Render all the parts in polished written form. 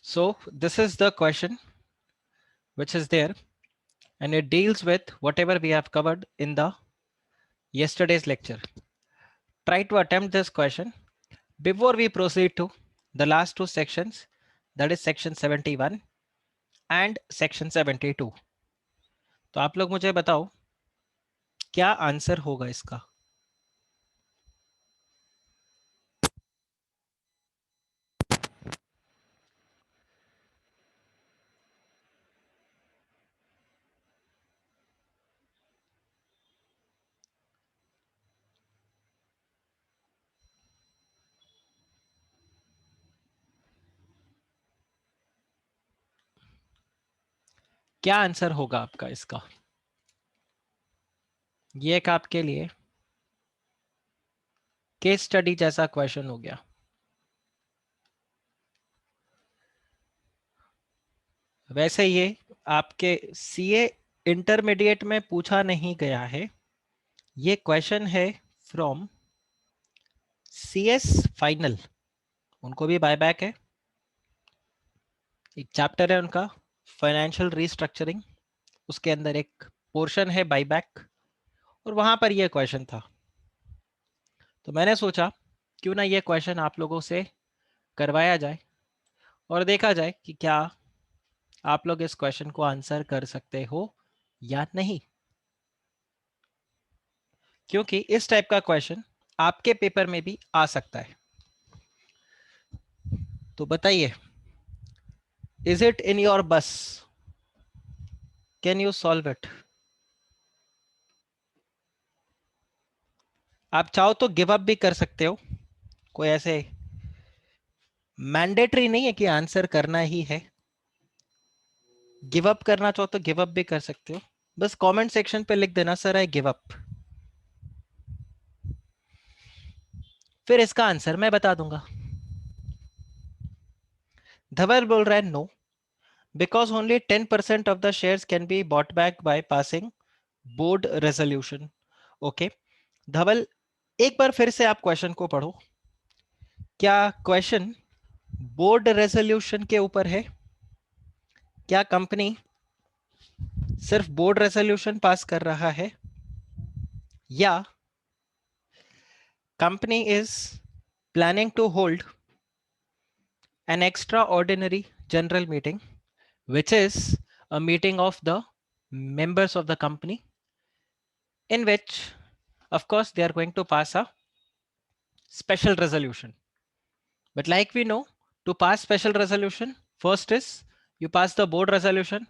So this is the question which is there, and it deals with whatever we have covered in the yesterday's lecture. Try to attempt this question before we proceed to the last two sections, that is section 71 and section 72. तो आप लोग मुझे बताओ क्या answer होगा इसका. क्या answer होगा आपका इसका. ये एक आपके लिए केस स्टडी जैसा क्वेश्चन हो गया. वैसे ये आपके सीए इंटरमीडिएट में पूछा नहीं गया है. ये क्वेश्चन है फ्रॉम सीएस फाइनल. उनको भी बायबैक है. एक चैप्टर है उनका फाइनेंशियल रीस्ट्रक्चरिंग, उसके अंदर एक पोर्शन है बायबैक, और वहां पर यह क्वेश्चन था. तो मैंने सोचा क्यों ना ये क्वेश्चन आप लोगों से करवाया जाए और देखा जाए कि क्या आप लोग इस क्वेश्चन को आंसर कर सकते हो या नहीं. क्योंकि इस टाइप का क्वेश्चन आपके पेपर में भी आ सकता है. तो बताइए, इज इट इन योर बस, कैन यू सॉल्व इट. आप चाहो तो गिव अप भी कर सकते हो. कोई ऐसे मैंडेटरी नहीं है कि आंसर करना ही है. गिव अप करना चाहो तो गिव अप भी कर सकते हो. बस कमेंट सेक्शन पे लिख देना सर आई गिव अप. फिर इसका आंसर मैं बता दूंगा. धवल बोल रहा है no, because only 10% of the shares can be bought back by passing board resolution. Okay Dhaval, एक बार फिर से आप क्वेश्चन को पढ़ो. क्या क्वेश्चन बोर्ड रेजोल्यूशन के ऊपर है? क्या कंपनी सिर्फ बोर्ड रेजोल्यूशन पास कर रहा है, या company is planning to hold an extraordinary general meeting, which is a meeting of the members of the company, in which, of course, they are going to pass a special resolution. But like we know, to pass special resolution, first is you pass the board resolution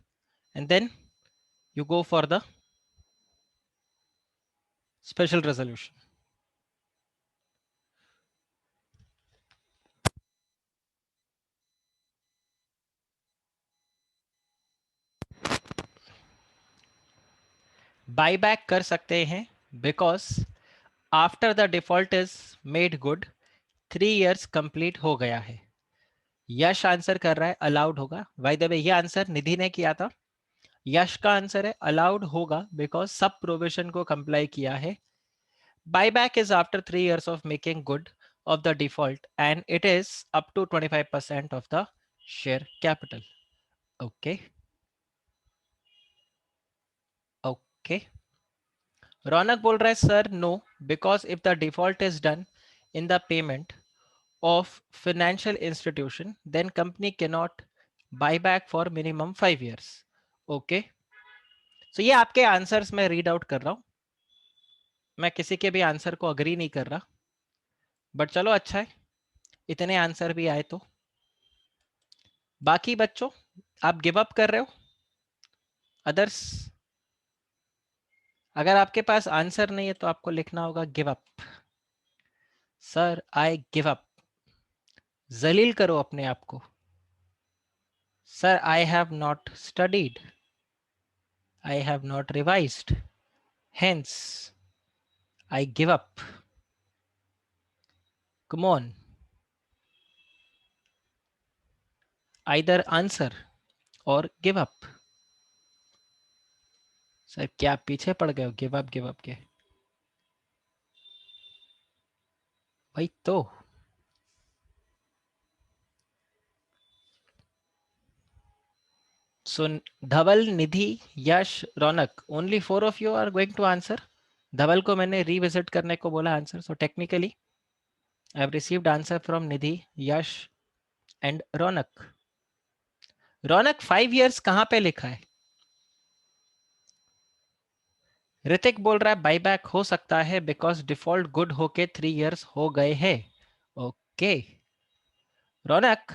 and then you go for the special resolution. Buyback कर सकते हैं because after the default is made good, 3 years complete हो गया है. यश answer कर रहा है allowed होगा. बाय द वे ये आंसर निधि ने किया था. यश का आंसर है अलाउड होगा बिकॉज सब प्रोविजन को कंप्लाई किया है. Buyback is after 3 years of making good of the default and it is up to 25% of the share capital. Okay okay. Raunak बोल रहा है sir no, because if the default is done in the payment of financial institution then company can not buy back for minimum 5 years. Okay so ये आपके answers में read out कर रहा हूं. मैं किसी के भी आंसर को अग्री नहीं कर रहा, बट चलो अच्छा है इतने आंसर भी आए तो. बाकी बच्चों आप गिव अप कर रहे हो. अदर्स, अगर आपके पास आंसर नहीं है तो आपको लिखना होगा give up. Sir I give up. जलील करो अपने आप को. Sir I have not studied, I have not revised, hence I give up. Come on, either answer or give up. Sir क्या आप पीछे पड़ गए हो गिव अप के? भाई तो so Dhaval, Nidhi, Yash, Raunak, only 4 of you are going to answer. Dhaval को मैंने रिविजिट करने को बोला answer, so technically I have received answer from Nidhi, Yash and Raunak. Raunak 5 years कहां पे लिखा है? ऋतिक बोल रहा है बाईबैक हो सकता है बिकॉज डिफॉल्ट गुड होके 3 इयर्स हो गए हैं. ओके रौनक,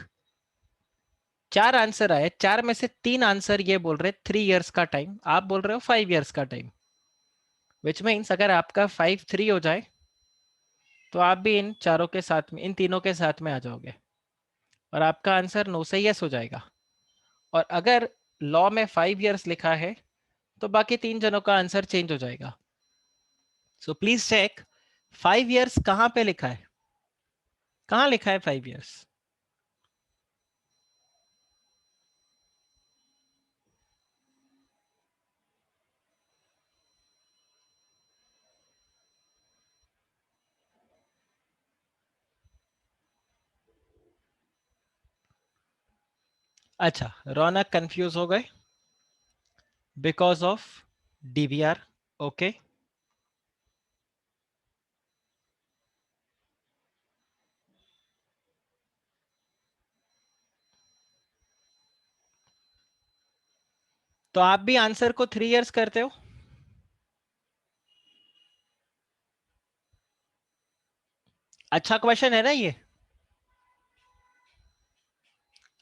4 आंसर आए, 4 में से 3 आंसर ये बोल रहे 3 इयर्स का टाइम, आप बोल रहे हो 5 इयर्स का टाइम. विच मीन्स अगर आपका 5-3 हो जाए तो आप भी इन चारों के साथ में, इन तीनों के साथ में आ जाओगे और आपका आंसर नो से यस हो जाएगा. और अगर लॉ में 5 इयर्स लिखा है तो बाकी 3 जनों का आंसर चेंज हो जाएगा. सो प्लीज चेक 5 इयर्स कहां पे लिखा है, कहां लिखा है 5 इयर्स? अच्छा, रौनक कंफ्यूज हो गए बिकॉज ऑफ डीवीआर. ओके तो आप भी आंसर को 3 इयर्स करते हो? अच्छा क्वेश्चन है ना ये,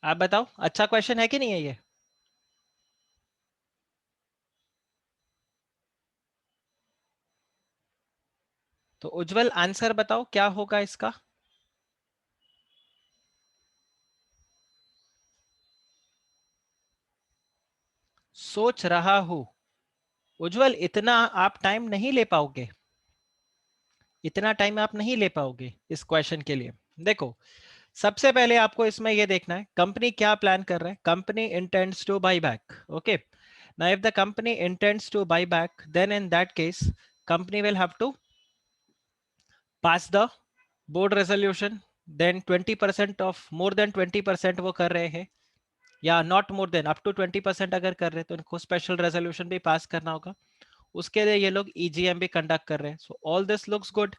आप बताओ अच्छा क्वेश्चन है कि नहीं है ये? तो उज्जवल आंसर बताओ क्या होगा इसका? सोच रहा हूं. उज्जवल इतना आप टाइम नहीं ले पाओगे, इतना टाइम आप नहीं ले पाओगे इस क्वेश्चन के लिए. देखो सबसे पहले आपको इसमें यह देखना है कंपनी क्या प्लान कर रहा है. Company intends to buy back. Okay now if the company intends to buy back then in that case company will have to pass the board resolution. Then 20% of, more than 20% वो कर रहे हैं या not more than up to 20% अगर कर रहे हैं तो इनको स्पेशल रेजोल्यूशन भी पास करना होगा. उसके लिए ये लोग ईजीएम भी कंडक्ट कर रहे हैं. So all this looks good.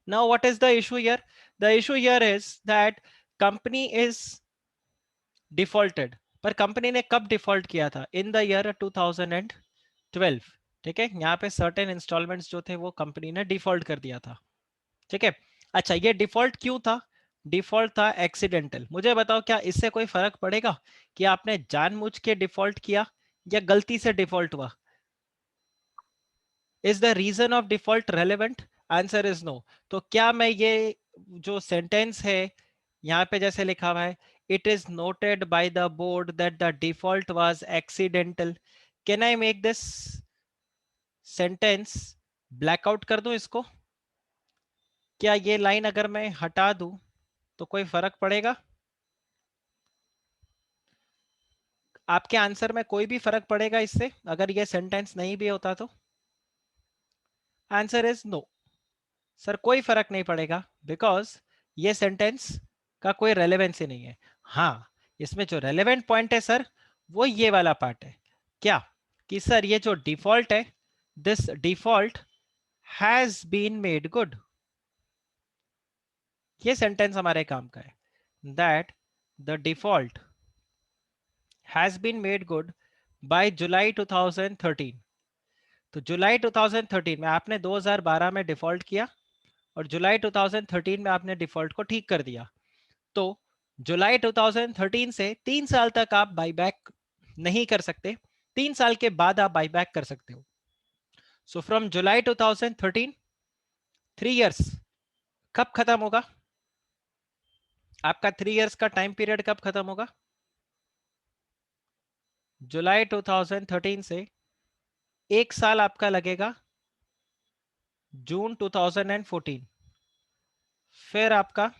Now what is the issue here? The issue here is that company is defaulted. पर कंपनी ने कब डिफॉल्ट किया था? इन द ईयर 2012. ठीक है, यहाँ पे सर्टेन इंस्टॉलमेंट्स जो थे वो कंपनी ने डिफॉल्ट कर दिया था. ठीक है. अच्छा ये डिफॉल्ट क्यों था? डिफॉल्ट था एक्सीडेंटल. मुझे बताओ क्या इससे कोई फर्क पड़ेगा कि आपने जानबूझ के डिफॉल्ट किया या गलती से डिफॉल्ट हुआ? Is the reason of default relevant? Answer is no. तो क्या मैं ये जो सेंटेंस है यहाँ पे जैसे लिखा हुआ है it is noted by the board that the default was accidental, can I make this sentence blackout कर दूं इसको? क्या ये लाइन अगर मैं हटा दूं तो कोई फर्क पड़ेगा? आपके आंसर में कोई भी फर्क पड़ेगा इससे अगर ये सेंटेंस नहीं भी होता तो? Answer is no. सर कोई फर्क नहीं पड़ेगा बिकॉज ये सेंटेंस का कोई रेलेवेंस ही नहीं है. हाँ इसमें जो रेलेवेंट पॉइंट है सर वो ये वाला पार्ट है. क्या? कि सर ये जो डिफॉल्ट है this default has been made good. ये सेंटेंस हमारे काम का है that the default has been made good by July 2013. तो जुलाई 2013 में आपने 2012 में डिफॉल्ट किया और जुलाई 2013 में आपने डिफॉल्ट को ठीक कर दिया. तो जुलाई 2013 से 3 साल तक आप बाईबैक नहीं कर सकते, 3 साल के बाद आप बाईबैक कर सकते हो. सो फ्रॉम जुलाई 2013 3 इयर्स कब खत्म होगा आपका? 3 इयर्स का टाइम पीरियड कब खत्म होगा? जुलाई 2013 से 1 साल आपका लगेगा जून 2014. फिर आपका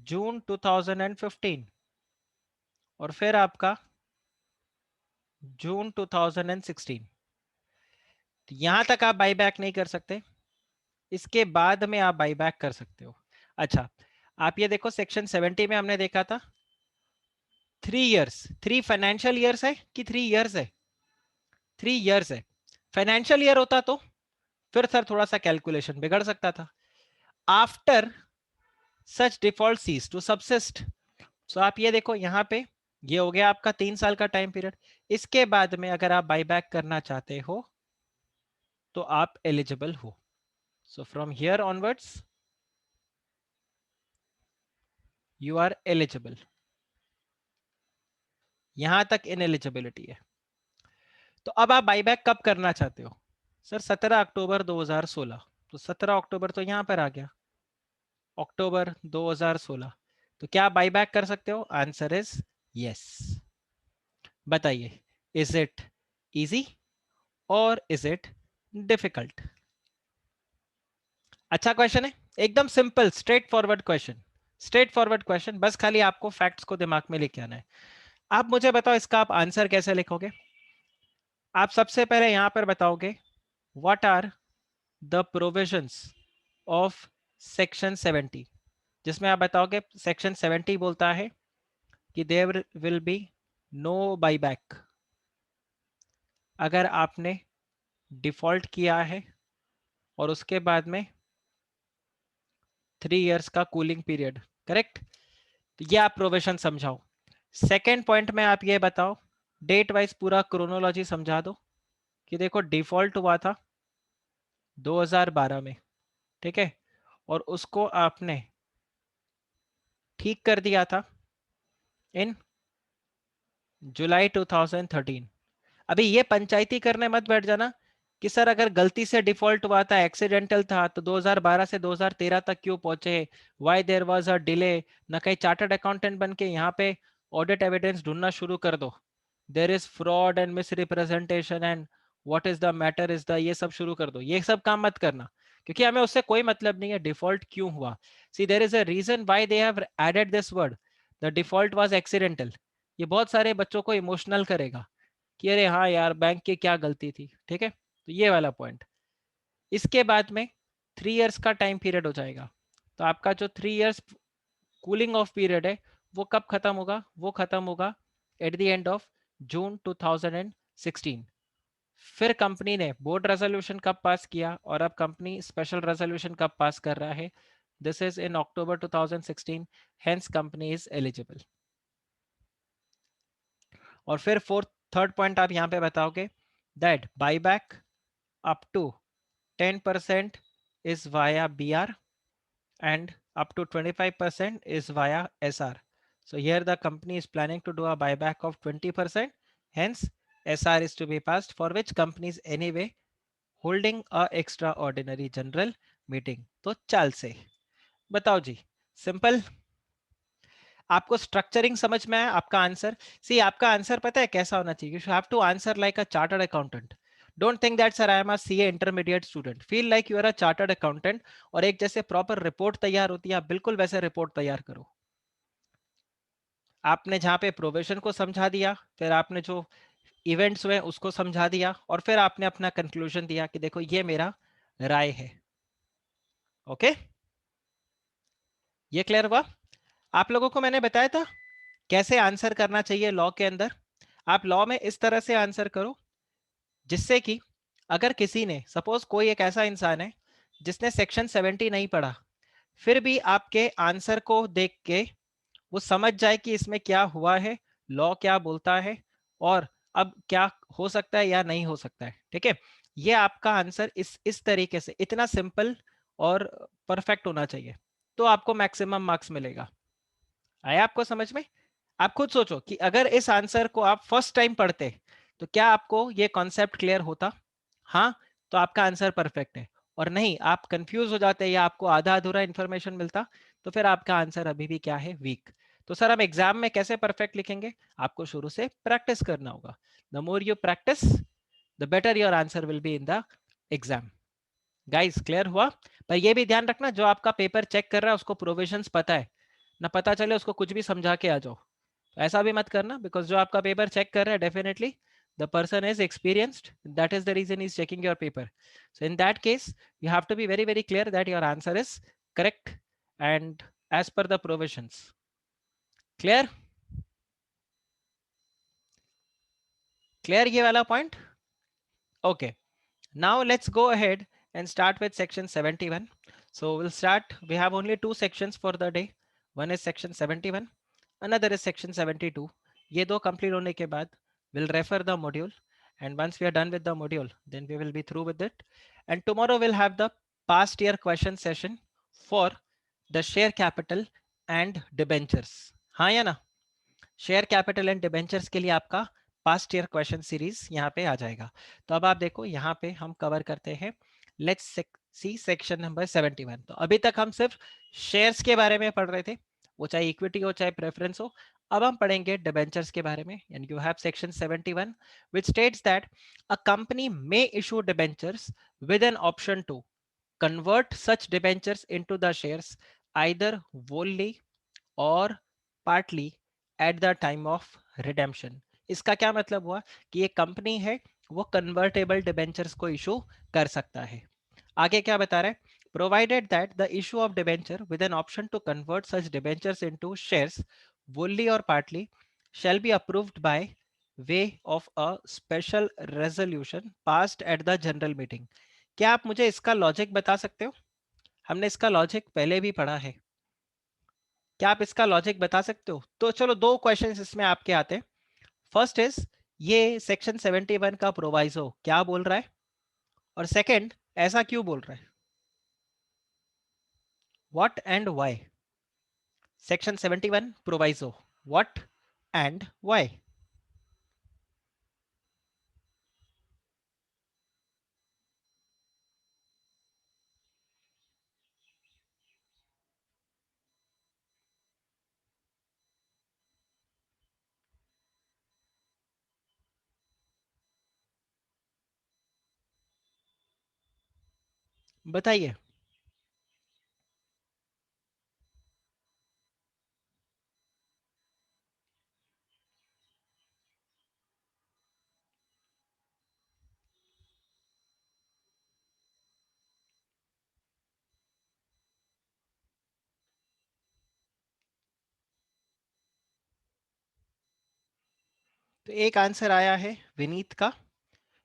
जून 2015 और फिर आपका जून 2016. यहां तक आप बाईबैक नहीं कर सकते, इसके बाद में आप बाईबैक कर सकते हो. अच्छा आप ये देखो सेक्शन 70 में हमने देखा था 3 इयर्स, 3 फाइनेंशियल ईयर्स है कि 3 इयर्स है? 3 इयर्स है। फाइनेंशियल ईयर होता तो फिर सर थोड़ा सा कैलकुलेशन बिगड़ सकता था। After such default ceases to subsist, so आप ये देखो यहाँ पे ये हो गया आपका 3 साल का टाइम पीरियड। इसके बाद में अगर आप बाईबैक करना चाहते हो तो आप एलिजिबल हो। So from here onwards you are eligible, यहां तक इनएलिजिबिलिटी है। तो अब आप बाईबैक कब करना चाहते हो? सर 17 अक्टूबर 2016, तो 17 अक्टूबर तो यहां पर आ गया, अक्टूबर 2016। तो क्या आप बाईबैक कर सकते हो? Answer is yes. बताइए, इज इट इजी और इज इट डिफिकल्ट? अच्छा क्वेश्चन है, एकदम simple straight forward question, straight forward question, बस खाली आपको फैक्ट्स को दिमाग में लेके आना है। आप मुझे बताओ इसका आप आंसर कैसे लिखोगे? आप सबसे पहले यहां पर बताओगे what are the provisions of section 70, जिसमें आप बताओगे सेक्शन 70 बोलता है कि there will be no buyback अगर आपने डिफॉल्ट किया है और उसके बाद में 3 इयर्स का कूलिंग पीरियड, करेक्ट? तो ये आप प्रोविजन समझाओ। सेकेंड पॉइंट में आप ये बताओ, डेट वाइज पूरा क्रोनोलॉजी समझा दो कि देखो डिफॉल्ट हुआ था 2012 में, ठीक है, और उसको आपने ठीक कर दिया था इन जुलाई 2013। अभी ये पंचायती करने मत बैठ जाना कि सर अगर गलती से डिफॉल्ट हुआ था, एक्सीडेंटल था, तो 2012 से 2013 तक क्यों पहुंचे, why there was a delay. ना कहीं चार्टर्ड अकाउंटेंट बन के यहाँ पे ऑडिट एविडेंस ढूंढना शुरू कर दो, there is fraud and misrepresentation and what is the matter is the, ये सब शुरू कर दो। ये सब काम मत करना, क्योंकि हमें उससे कोई मतलब नहीं है डिफॉल्ट क्यों हुआ। See there is a reason why they have added this word, the default was accidental. ये बहुत सारे बच्चों को इमोशनल करेगा कि अरे हाँ यार बैंक की क्या गलती थी, ठीक है, तो ये वाला पॉइंट। इसके बाद में 3 इयर्स का टाइम पीरियड हो जाएगा, तो आपका जो 3 इयर्स कूलिंग ऑफ पीरियड है वो कब खत्म होगा? वो खत्म होगा at the end of June 2016। फिर कंपनी ने बोर्ड रेजोल्यूशन कब पास किया और अब कंपनी स्पेशल रेजोल्यूशन कब पास कर रहा है? This is in October 2016, hence company is eligible. और फिर फोर्थ थर्ड पॉइंट आप यहां पे बताओगे that buyback up to 10% is via BR and up to 25% is via SR. So here the company is planning to do a buyback of 20%. Hence, SR is to be passed, for which company is anyway holding a extraordinary general meeting. तो चाल से बताओ जी, simple. आपको structuring समझ में आया? आपका answer, सी आपका आंसर पता है कैसा होना चाहिए? You have to answer like a chartered accountant. Don't think that sir I am a CA intermediate student, feel like you are a chartered accountant. और एक जैसे प्रॉपर रिपोर्ट तैयार होती है, आप बिल्कुल वैसे रिपोर्ट तैयार करो। आपने जहां पे प्रोविजन को समझा दिया, फिर आपने जो इवेंट्स हुए उसको समझा दिया, और फिर आपने अपना कंक्लूजन दिया कि देखो ये मेरा राय है। ओके, ये क्लियर हुआ? आप लोगों को मैंने बताया था कैसे आंसर करना चाहिए लॉ के अंदर। आप लॉ में इस तरह से आंसर करो जिससे कि अगर किसी ने, सपोज कोई एक ऐसा इंसान है जिसने सेक्शन 70 नहीं पढ़ा, फिर भी आपके आंसर को देख के वो समझ जाए कि इसमें क्या हुआ है, लॉ क्या बोलता है, और अब क्या हो सकता है या नहीं हो सकता है, ठीक है। ये आपका आंसर इस तरीके से इतना सिंपल और परफेक्ट होना चाहिए, तो आपको मैक्सिमम मार्क्स मिलेगा। आया आपको समझ में? आप खुद सोचो कि अगर इस आंसर को आप फर्स्ट टाइम पढ़ते तो क्या आपको ये कॉन्सेप्ट क्लियर होता? हाँ, तो आपका आंसर परफेक्ट है। और नहीं, आप कंफ्यूज हो जाते या आपको आधा अधूरा इंफॉर्मेशन मिलता, तो फिर आपका आंसर अभी भी क्या है? वीक। तो सर हम एग्जाम में कैसे परफेक्ट लिखेंगे? आपको शुरू से प्रैक्टिस करना होगा। The more you practice the better your answer will be in the exam. Guys clear हुआ? पर ये भी ध्यान रखना, जो आपका पेपर चेक कर रहा है उसको प्रोविजंस पता है ना, पता चले उसको कुछ भी समझा के आ जाओ। तो ऐसा भी मत करना, बिकॉज जो आपका पेपर चेक कर रहा है definitely the person is experienced, that is the reason he is checking your paper. So in that case you have to be very very clear that your answer is correct and as per the provisions. Clear? Clear ये वाला point? Okay, now let's go ahead and start with section 71. So we'll start, we have only two sections for the day. One is section 71, another is section 72. ये दो complete होने के बाद we'll refer the module, and once we are done with the module then we will be through with it. And tomorrow we'll have the past year question session for the share capital and debentures. हाँ या ना? Share capital and debentures के लिए आपका past year question series यहाँ पे आ जाएगा। तो अब आप देखो यहाँ पे हम कवर करते हैं, लेट्स सी सेक्शन नंबर 71। तो अभी तक हम सिर्फ शेयर्स के बारे में पढ़ रहे थे, वो चाहे इक्विटी हो चाहे प्रेफरेंस हो। अब हम पढ़ेंगे डिबेंचर्स के बारे में, and you have section 71 which states that a company may issue debentures with an option to convert such debentures into the shares either wholly और partly at the time of redemption. इसका क्या मतलब हुआ कि एक कंपनी है वो convertible debentures को इशू कर सकता है। आगे क्या बता रहा है, provided that the issue of debenture with an option to convert such debentures into shares wholly or partly shall be approved by way of a special resolution passed at the general meeting. क्या आप मुझे इसका logic बता सकते हो? हमने इसका logic पहले भी पढ़ा है, क्या आप इसका लॉजिक बता सकते हो? तो चलो दो क्वेश्चंस इसमें आपके आते हैं। फर्स्ट इज, ये सेक्शन 71 का प्रोवाइजो क्या बोल रहा है, और सेकंड ऐसा क्यों बोल रहा है, what and why. Section 71 proviso, what and why. बताइए। तो एक आंसर आया है विनीत का।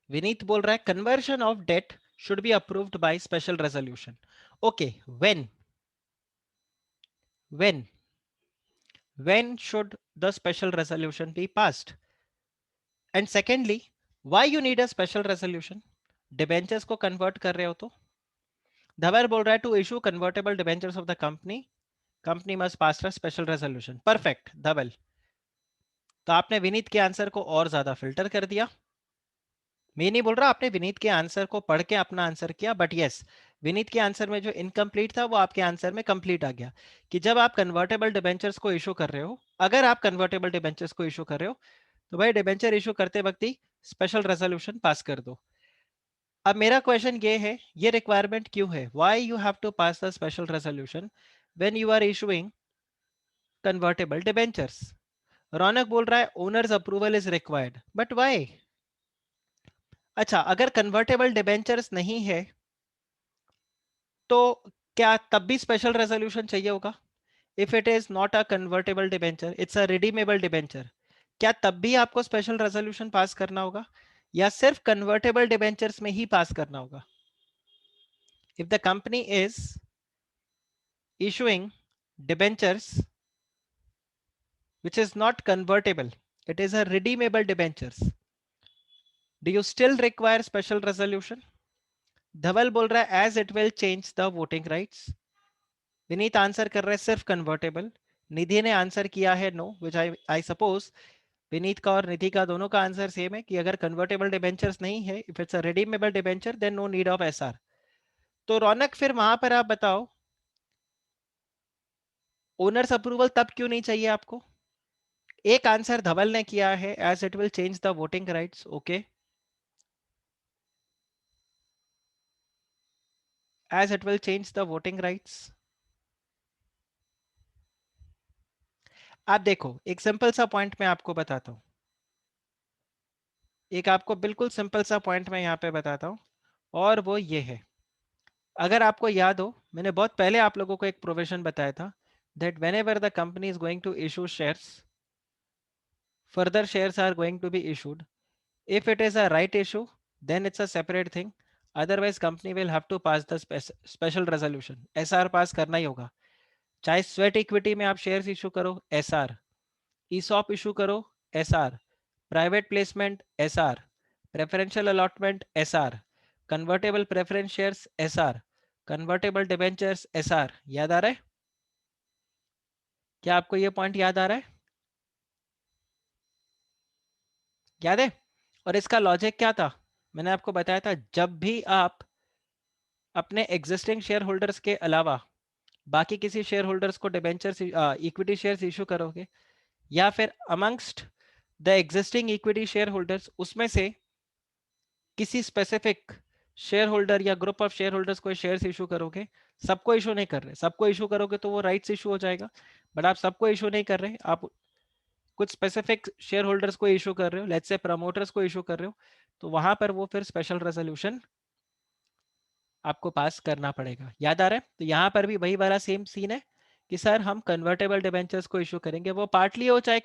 विनीत बोल रहा है conversion of debt should be approved by special resolution. Okay, when when should the special resolution be passed? And secondly, why you need a special resolution? Debentures को कन्वर्ट कर रहे हो तो। धवर बोल रहा है to issue convertible debentures of the company, company must pass a special resolution. Perfect Dhaval, तो आपने विनीत के आंसर को और ज्यादा फिल्टर कर दिया। मैं नहीं बोल रहा आपने विनीत के आंसर को पढ़ के अपना आंसर किया, बट यस, विनीत के आंसर में जो इनकम्प्लीट था वो आपके आंसर में कंप्लीट आ गया, कि जब आप कन्वर्टेबल डिबेंचर्स को इशू कर रहे हो, अगर आप कन्वर्टेबल डिबेंचर्स को इशू कर रहे हो तो भाई डिबेंचर इशू करते वक्त ही स्पेशल रेजोल्यूशन पास कर दो। अब मेरा क्वेश्चन ये है, ये रिक्वायरमेंट क्यों है, why you have to pass the special resolution when you are issuing convertible debentures? Raunak बोल रहा है owners approval is required, but why? अच्छा, अगर कन्वर्टेबल डिबेंचर्स नहीं है तो क्या तब भी स्पेशल रेजोल्यूशन चाहिए होगा? If it is not a convertible debenture, it's a redeemable debenture, क्या तब भी आपको स्पेशल रेजोल्यूशन पास करना होगा, या सिर्फ कन्वर्टेबल डिबेंचर्स में ही पास करना होगा? If the company is issuing debentures which is not convertible, it is a redeemable debentures, do you still require special resolution? धवल बोल रहा है as it will change the voting rights। Vineet answer कर रहा है सिर्फ कन्वर्टेबल। निधि ने आंसर किया है no, which I suppose Vineet का और निधि का दोनों का आंसर सेम है कि अगर कन्वर्टेबल डिबेंचर्स नहीं है, if it's a redeemable debenture then no need of SR. तो रौनक फिर वहां पर आप बताओ, ओनर्स अप्रूवल तब क्यों नहीं चाहिए आपको? एक आंसर धवल ने किया है as it will change the voting rights, okay, as it will change the voting rights. आप देखो एक सिंपल सा पॉइंट मैं आपको बताता हूं, एक आपको बिल्कुल सिंपल सा पॉइंट मैं यहाँ पे बताता हूँ, और वो ये है, अगर आपको याद हो मैंने बहुत पहले आप लोगों को एक प्रोविजन बताया था that whenever the company is going to issue shares, further shares are going to be issued, If it is a right issue, then it's a separate thing. Otherwise, company will have to pass the special resolution. SR पास करना ही होगा. चाहे sweat equity में आप shares issue करो, SR. ESOP issue करो, SR. Private placement, SR. Preferential allotment, SR. Convertible preference shares, SR. Convertible debentures, SR. याद आ रहा है? क्या आपको ये पॉइंट याद आ रहा है? याद है? और इसका लॉजिक क्या था? मैंने आपको बताया था, जब भी आप अपने एग्जिस्टिंग शेयर होल्डर्स के अलावा बाकी किसी शेयर होल्डर्स को डिबेंचर्स इक्विटी शेयर्स इशू करोगे, या फिर amongst the existing equity share holders उसमें से किसी स्पेसिफिक शेयर होल्डर या ग्रुप ऑफ शेयर होल्डर्स को शेयर्स इशू करोगे, सबको इशू नहीं कर रहे, सबको इशू करोगे तो वो राइट्स इशू हो जाएगा, बट आप सबको इशू नहीं कर रहे, आप कुछ स्पेसिफिक शेयर होल्डर्स को इशू कर रहे हो, लेट्स से प्रमोटर्स को इशू कर रहे हो, तो वहां पर वो फिर स्पेशल रेजोल्यूशन आपको पास करना पड़ेगा. याद आ रहा है? तो यहाँ पर भी वही वाला सेम सीन है कि सर हम कन्वर्टेबल डिबेंचर्स को इशू करेंगे, वो पार्टली हो चाहे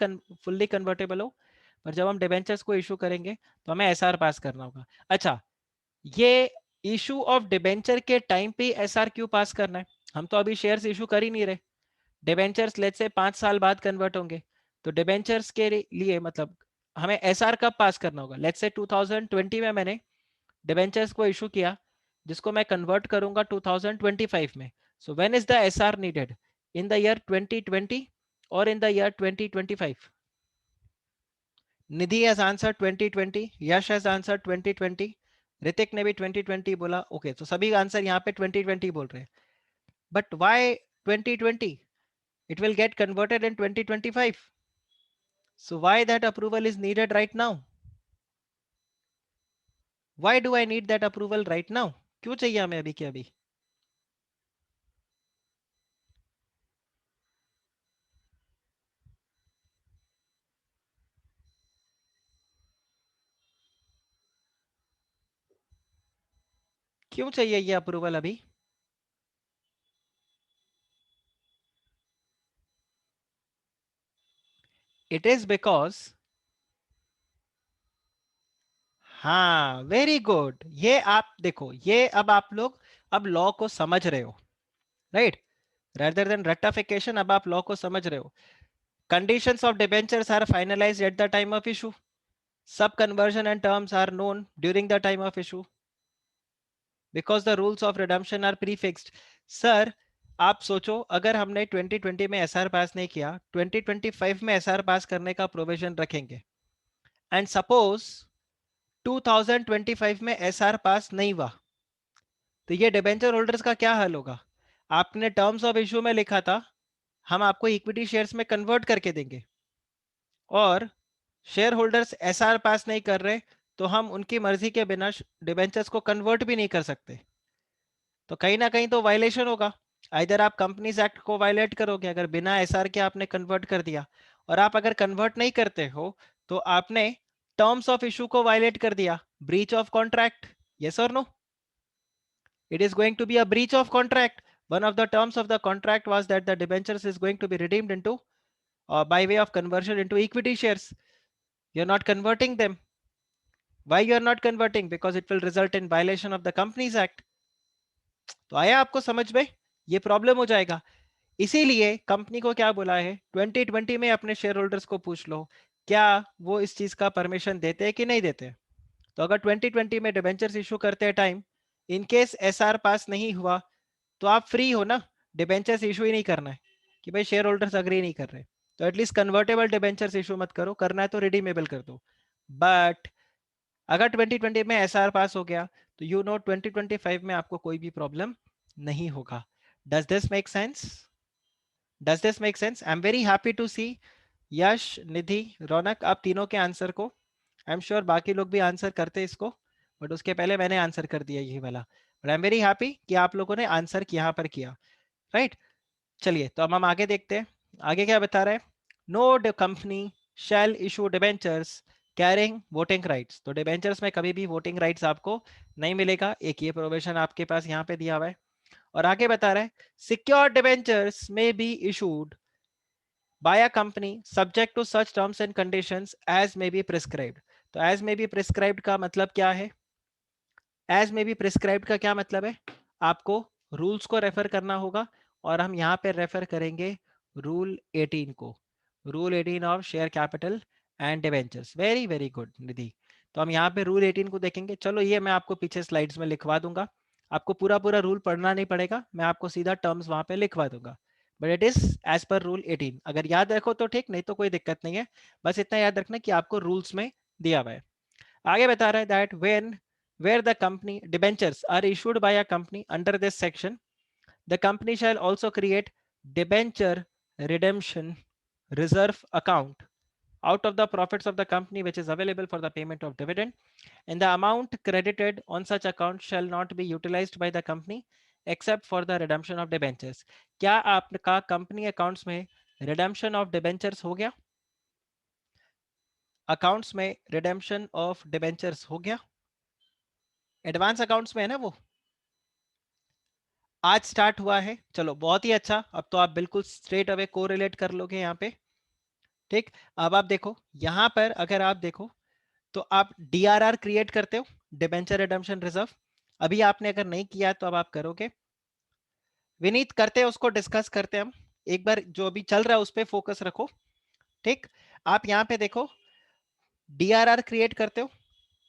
फुल्ली कन्वर्टेबल हो, पर जब हम डिबेंचर्स को इशू करेंगे तो हमें एसआर पास करना होगा. अच्छा, ये इशू ऑफ डिबेंचर के टाइम पे एसआर क्यों पास करना है? हम तो अभी शेयर्स इशू कर ही नहीं रहे. डिबेंचर्स लेट्स से 5 साल बाद कन्वर्ट होंगे, तो डिबेंचर्स के लिए मतलब हमें एसआर कब पास करना होगा? लेट्स से 2020 में मैंने डिबेंचर्स को इशू किया, जिसको मैं कन्वर्ट करूंगा 2025 में. So when is the SR needed? In the year 2020 और इन the year 2025? Nidhi has answer 2020, Yash has answer 2020, Hrithik ने भी 2020 बोला. ओके, तो सभी आंसर यहाँ पे 2020 बोल रहे हैं. But why 2020? It will get converted in 2025. So why that approval is needed right now? Why do I need that approval right now? क्यों चाहिए हमें अभी के अभी? क्यों चाहिए ये अप्रूवल अभी? It is because, हाँ वेरी गुड, ये आप देखो, ये अब आप लोग अब लॉ को समझ रहे हो, राइट? rather than rectification, अब आप लॉ को समझ रहे हो. Conditions of debentures are finalized at the time of issue. Sub conversion and terms are known during the time of issue because the rules of redemption are prefixed. Sir, आप सोचो, अगर हमने 2020 में एसआर पास नहीं किया, 2025 में एसआर पास करने का प्रोविजन रखेंगे, एंड सपोज 2025 में एसआर पास नहीं हुआ, तो ये डिबेंचर होल्डर्स का क्या हाल होगा? आपने टर्म्स ऑफ इशू में लिखा था हम आपको इक्विटी शेयर्स में कन्वर्ट करके देंगे, और शेयर होल्डर्स एसआर पास नहीं कर रहे, तो हम उनकी मर्जी के बिना डिबेंचर्स को कन्वर्ट भी नहीं कर सकते. तो कहीं ना कहीं तो वायलेशन होगा. इधर आप कंपनीज एक्ट को वायलेट करोगे अगर बिना एसआर के आपने कन्वर्ट कर दिया, और आप अगर कन्वर्ट नहीं करते हो तो आपने टर्म्स ऑफ इशू को वायलेट कर दिया, ब्रीच ऑफ कॉन्ट्रैक्ट. यस और नो? It is going to be a breach of contract. one of the terms of the contract was that the debentures is going to be redeemed into by way of conversion into equity shares. You're not converting them. Why you are not converting? Because it will result in violation of the companies act. तो आया आपको समझ में? ये problem हो जाएगा. इसीलिए company को क्या बोला है, 2020 में अपने शेयर होल्डर्स को पूछ लो क्या वो इस चीज का परमिशन देते हैं कि नहीं देते. तो अगर 2020 में डिबेंचर्स इशू करते हैं टाइम, इन केस एसआर पास नहीं हुआ, तो आप फ्री हो ना, डिबेंचर्स इशू ही नहीं करना है कि भाई शेयर होल्डर्स अग्री नहीं कर रहे, तो एटलीस्ट कन्वर्टेबल डिबेंचर्स इशू मत करो, करना है तो रिडीमेबल कर दो. बट अगर 2020 में एसआर पास हो गया, तो यू नो 2025 में आपको कोई भी प्रॉब्लम नहीं होगा. Does this make sense? Does this make sense? I am very happy to see Yash, Nidhi, Raunak, आप तीनों के आंसर को, आई एम श्योर बाकी लोग भी आंसर करते इसको, बट उसके पहले मैंने आंसर कर दिया ये वाला. But I am very happy कि आप लोगों ने आंसर यहाँ पर किया, राइट? चलिए, तो अब हम आगे देखते हैं. आगे क्या बता रहा है? No company shall issue debentures carrying voting rights. तो डिबेंचर्स में कभी भी वोटिंग राइट्स आपको नहीं मिलेगा, एक ये प्रोविजन आपके पास यहाँ पे दिया हुआ है. और आगे बता रहा है सिक्योर्ड डिबेंचर्स में be issued by a company subject to such terms and conditions as may be prescribed. तो एज में बी प्रिस्क्राइब्ड का मतलब क्या है? एज में बी प्रिस्क्राइब्ड का क्या मतलब है? आपको रूल्स को रेफर करना होगा, और हम यहाँ पे रेफर करेंगे रूल 18 को, rule 18 of share capital and debentures. Very very good Nidhi. तो हम यहाँ पे रूल 18 को देखेंगे। चलो ये मैं आपको पीछे स्लाइड्स में लिखवा दूंगा, आपको पूरा पूरा रूल पढ़ना नहीं पड़ेगा, मैं आपको सीधा टर्म्स वहां पे लिखवा दूंगा, but it is as per rule 18। अगर याद रखो तो ठीक, नहीं तो कोई दिक्कत नहीं है, बस इतना याद रखना कि आपको रूल्स में दिया हुआ है। आगे बता रहा है that when where the company debentures are issued by a company under this section, the company shall also create debenture redemption reserve account out of the profits of the company which is available for the payment of dividend, and the amount credited on such account shall not be utilized by the company except for the redemption of debentures। क्या आपका company accounts में redemption of debentures हो गया? Accounts में redemption of debentures हो गया? Advance accounts में है ना वो, आज स्टार्ट हुआ है। चलो बहुत ही अच्छा, अब तो आप बिल्कुल स्ट्रेट अवे कोरिलेट कर लोगे यहाँ पे। ठीक, अब आप देखो यहाँ पर, अगर आप देखो तो आप डीआरआर क्रिएट करते हो, डिबेंचर रिडेम्पशन रिजर्व। अभी आपने अगर नहीं किया तो अब आप करोगे। विनीत करते हैं, उसको डिस्कस करते हैं हम एक बार, जो अभी चल रहा है उस पर फोकस रखो। ठीक, आप यहाँ पे देखो डीआरआर क्रिएट करते हो,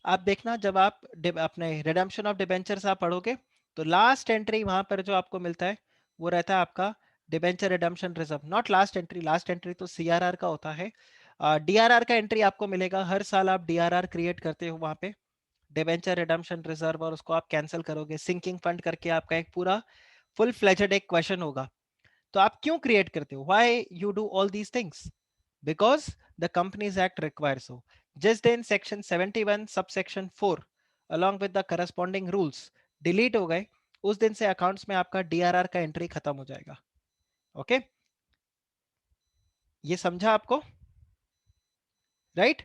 आप देखना जब आप अपने रिडेम्पशन ऑफ डिबेंचर्स आप पढ़ोगे तो लास्ट एंट्री वहां पर जो आपको मिलता है वो रहता है आपका debenture redemption reserve. Not last entry, last entry तो सीआरआर का होता है, डीआरआर का एंट्री आपको मिलेगा। हर साल आप डीआरआर क्रिएट करते हो वहां पे, डिबेंचर रिडेम्पशन रिजर्व, और उसको आप कैंसिल करोगे सिंकिंग फंड करके। आपका एक पूरा फुल फ्लेजेड एक क्वेश्चन होगा। तो आप क्यों क्रिएट करते हो, why you do all these things? Because the companies act requires हो। जिस दिन section 71 subsection 4 along with the corresponding rules delete हो गए, उस दिन से अकाउंट्स में आपका डीआरआर का एंट्री खत्म हो जाएगा। ओके, ये समझा आपको? Right,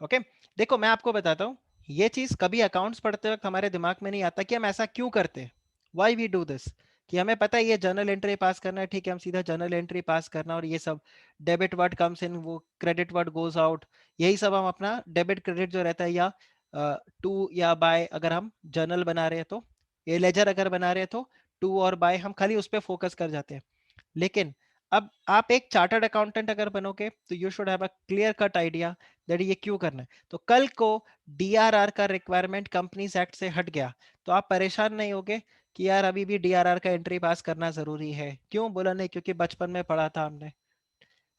okay. देखो मैं आपको बताता हूं, ये चीज कभी अकाउंट्स पढ़ते वक्त हमारे दिमाग में नहीं आता कि हम ऐसा क्यों करते हैं, वाई वी डू दिस। कि हमें पता है ये जर्नल एंट्री पास करना है, ठीक है, हम सीधा जर्नल एंट्री पास करना, और ये सब डेबिट वर्ड कम्स इन, वो क्रेडिट वर्ड गोज आउट, यही सब हम अपना डेबिट क्रेडिट जो रहता है, या टू या बाय, अगर हम जर्नल बना रहे हैं तो, ये लेजर अगर बना रहे हैं तो टू और बाय, हम खाली उस पर फोकस कर जाते हैं। लेकिन अब आप एक चार्टर्ड अकाउंटेंट अगर बनोगे तो you should have a clear cut idea that ये क्यों करना है। तो कल को डीआरआर का रिक्वायरमेंट कंपनीज एक्ट से हट गया तो आप परेशान नहीं होगे कि यार अभी भी डीआरआर का एंट्री पास करना जरूरी है। क्यों बोला? नहीं, क्योंकि बचपन में पढ़ा था हमने।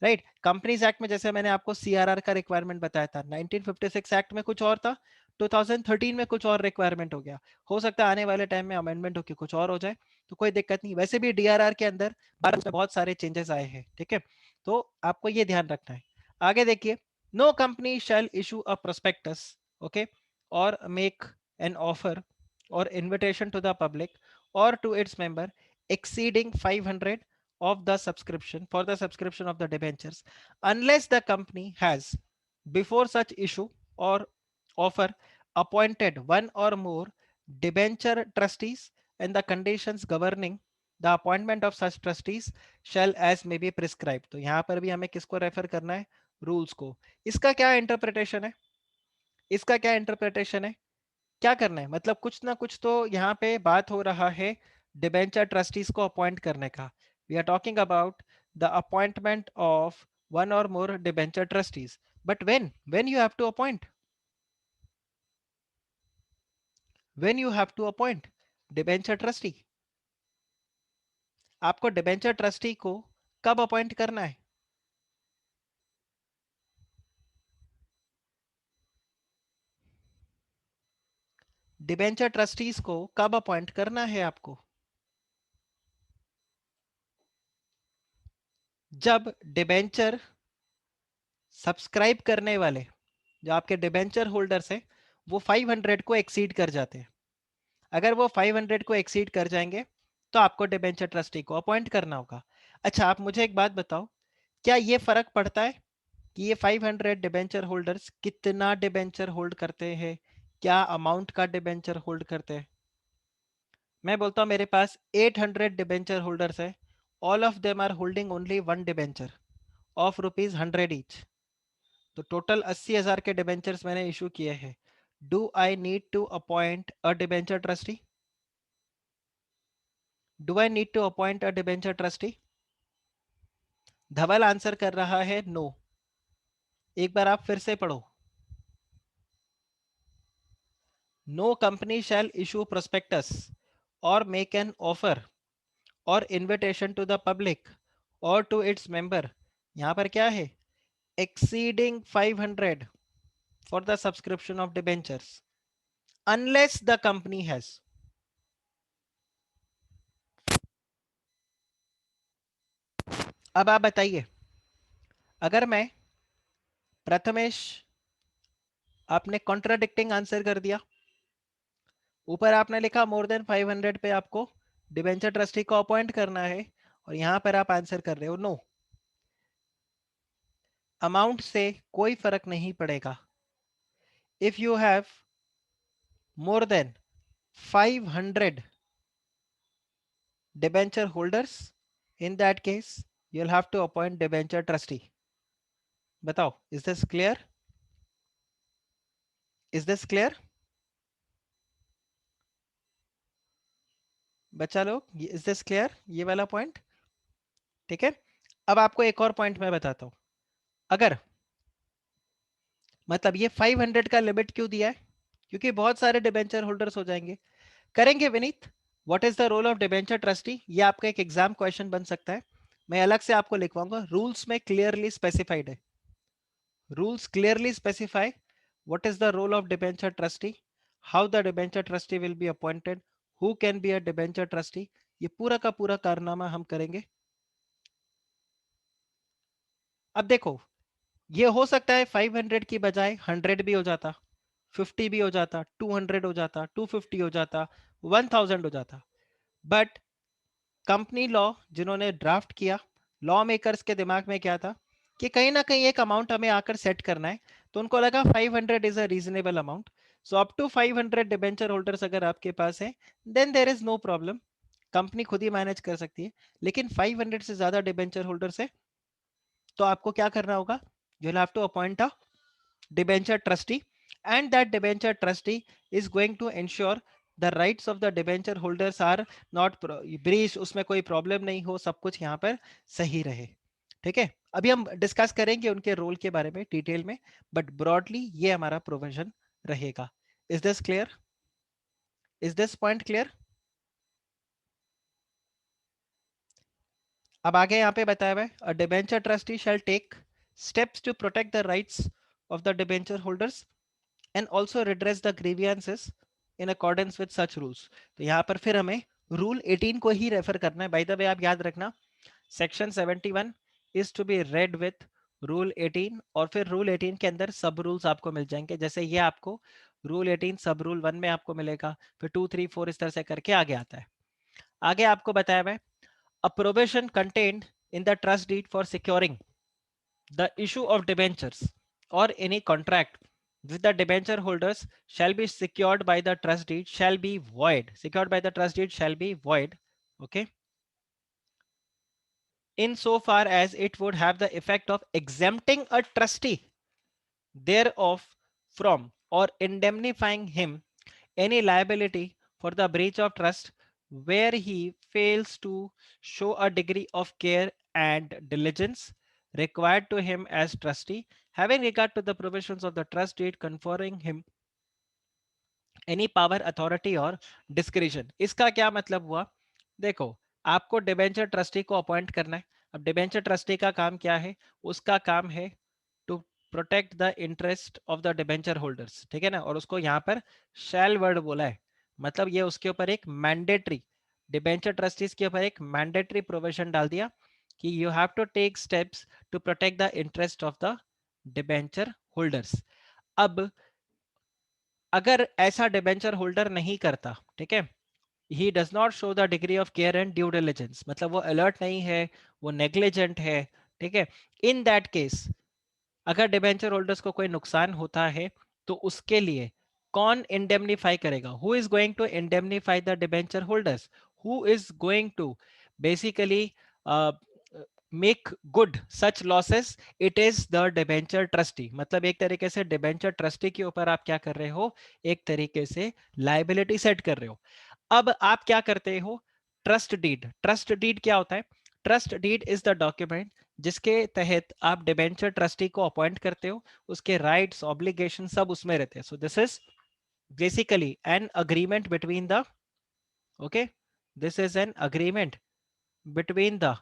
राइट, कंपनीज एक्ट में जैसे मैंने आपको सीआरआर का रिक्वायरमेंट बताया था, 1956 एक्ट में कुछ और था, 2013 में कुछ और रिक्वायरमेंट हो गया। हो सकता है आने वाले टाइम में अमेंडमेंट होकर कुछ और हो जाए, तो कोई दिक्कत नहीं। वैसे भी डीआरआर के अंदर भारत में बहुत सारे चेंजेस आए हैं, ठीक है, तो आपको ये ध्यान रखना है। आगे देखिए, no company shall issue a prospectus, okay, और मेक एन ऑफर और इन्विटेशन टू द पब्लिक और to its member exceeding 500 of the subscription for the subscription of the debentures unless the company has before such issue or offer appointed one or more debenture trustees, and the conditions governing the appointment of such trustees shall as may be prescribed। तो यहां पर भी हमें किसको refer करना है? Rules को। इसका क्या इंटरप्रिटेशन है? इसका क्या इंटरप्रिटेशन है? क्या करना है, मतलब कुछ ना कुछ तो यहाँ पे बात हो रहा है डिबेंचर ट्रस्टीज को अपॉइंट करने का। We are talking about the appointment of one or more debenture trustees, but when you have to appoint, when you have to appoint debenture trustee, आपको डिबेंचर ट्रस्टी को कब अपॉइंट करना है? Debenture trustees को कब appoint करना है आपको? जब डिबेंचर सब्सक्राइब करने वाले, जो आपके डिबेंचर होल्डर्स हैं, वो 500 को एक्सीड कर जाते हैं। अगर वो 500 को एक्सीड कर जाएंगे तो आपको डिबेंचर ट्रस्टी को अपॉइंट करना होगा। अच्छा, आप मुझे एक बात बताओ, क्या ये फर्क पड़ता है कि ये 500 डिबेंचर होल्डर्स कितना डिबेंचर होल्ड करते हैं, क्या अमाउंट का डिबेंचर होल्ड करते हैं? मैं बोलता हूं मेरे पास 800 डिबेंचर होल्डर्स है, all of them are holding only one debenture of rupees 100 each. तो टोटल 80,000 के डिबेंचर्स मैंने इशू किए हैं. Do I need to appoint a debenture trustee? Do I need to appoint a debenture trustee? Dhaval answer कर रहा है no. एक बार आप फिर से पढ़ो. No company shall issue prospectus और मेक एन ऑफर और इन्विटेशन टू द पब्लिक और टू इट्स मेंबर. यहां पर क्या है? Exceeding 500 for the subscription of debentures unless the company has. अब आप बताइए, अगर मैं प्रथमेश, आपने कॉन्ट्राडिक्टिंग आंसर कर दिया. ऊपर आपने लिखा मोर देन 500 पे आपको डिबेंचर ट्रस्टी को अपॉइंट करना है और यहां पर आप आंसर कर रहे हो नो. अमाउंट से कोई फर्क नहीं पड़ेगा. If you have more than 500 debenture holders, in that case you'll have to appoint debenture trustee. बताओ, is this clear? Is this clear? बच्चा लोग, is this clear? ये वाला पॉइंट ठीक है. अब आपको एक और पॉइंट मैं बताता हूं. अगर मतलब ये 500 का लिमिट क्यों दिया है? क्योंकि बहुत सारे डिबेंचर होल्डर्स हो जाएंगे. करेंगे Vineet, what is the role of debenture trustee? ये आपका एक एग्जाम क्वेश्चन बन सकता है. मैं अलग से आपको लिखवाऊंगा. रूल्स में क्लियरली स्पेसिफाइड है. Rules clearly specify what is the role of debenture trustee, how the debenture trustee will be appointed, who can be a debenture trustee. ये पूरा का पूरा कारनामा हम करेंगे. अब देखो, ये हो सकता है 500 की बजाय 100 भी हो जाता, 50 भी हो जाता, 200 हो जाता, 250 हो जाता, 1000 हो जाता. बट कंपनी लॉ जिन्होंने ड्राफ्ट किया, लॉ मेकर्स के दिमाग में क्या था कि कहीं ना कहीं एक अमाउंट हमें आकर सेट करना है. तो उनको लगा 500 is a reasonable amount. So up to 500 debenture holders अगर आपके पास है, then there is no problem. Company खुद ही मैनेज कर सकती है. लेकिन 500 से ज्यादा डिबेंचर होल्डर्स है तो आपको क्या करना होगा? You will have to appoint a debenture trustee, and that debenture trustee is going to ensure the rights of the debenture holders are not breached. उसमें कोई प्रॉब्लम नहीं हो, सब कुछ यहाँ पर सही रहे. ठीक है. अभी हम डिस्कस करेंगे उनके रोल के बारे में डिटेल में, बट ब्रॉडली ये हमारा प्रोविजन रहेगा. Is this clear? Is this point clear? अब आगे यहाँ पे बताया हुआ है, a debenture trustee shall take steps to protect the rights of the debenture holders and also redress the grievances in accordance with such rules. तो यहाँ पर फिर हमें रूल 18 को ही रेफर करना है. बाय द वे आप याद रखना, section 71 is to be read with rule 18 और फिर रूल 18 के अंदर सब रूल्स आपको मिल जाएंगे. जैसे ये आपको रूल 18 सब रूल 1 में आपको मिलेगा, फिर 2 3 4 इस तरह से करके आगे आता है. आगे आपको बताया है a provision contained in the trust deed for securing the issue of debentures or any contract with the debenture holders shall be secured by the trust deed shall be void. Secured by the trust deed shall be void. Okay. In so far as it would have the effect of exempting a trustee thereof from or indemnifying him any liability for the breach of trust where he fails to show a degree of care and diligence required to him as trustee, having regard to the provisions of the trust deed conferring him any power, authority और discretion. इसका क्या मतलब हुआ? देखो, आपको debenture trustee को appoint करना है. अब डिबेंचर ट्रस्टी का काम क्या है? उसका काम है to protect the interest of the debenture holders. ठीक है ना. और उसको यहाँ पर शैल वर्ड बोला है, मतलब ये उसके ऊपर एक मैंडेटरी, डिबेंचर ट्रस्टीज के ऊपर एक मैंडेटरी प्रोविजन डाल दिया कि you have to take steps to protect the interest of the debenture holders. अब अगर ऐसा डिबेंचर होल्डर नहीं करता, ठीक है, he does not show the degree of care and due diligence, मतलब वो अलर्ट नहीं है, वो नेग्लिजेंट है, ठीक है, इन दैट केस अगर डिबेंचर होल्डर्स को कोई नुकसान होता है तो उसके लिए कौन इंडेमनीफाई करेगा? Who is going to indemnify the debenture holders? Who is going to basically make good such losses it is the debenture trustee. मतलब एक तरीके से डिबेंचर ट्रस्टी के ऊपर आप क्या कर रहे हो, एक तरीके से लाइबिलिटी सेट कर रहे हो। अब आप क्या करते हो, ट्रस्ट डीड। ट्रस्ट डीड क्या होता है? Trust deed is the document जिसके तहत आप डिबेंचर ट्रस्टी को अपॉइंट करते हो, उसके राइट्स ऑब्लिगेशन सब उसमें रहते हैं। सो this is basically an agreement between the, okay, this is an agreement between the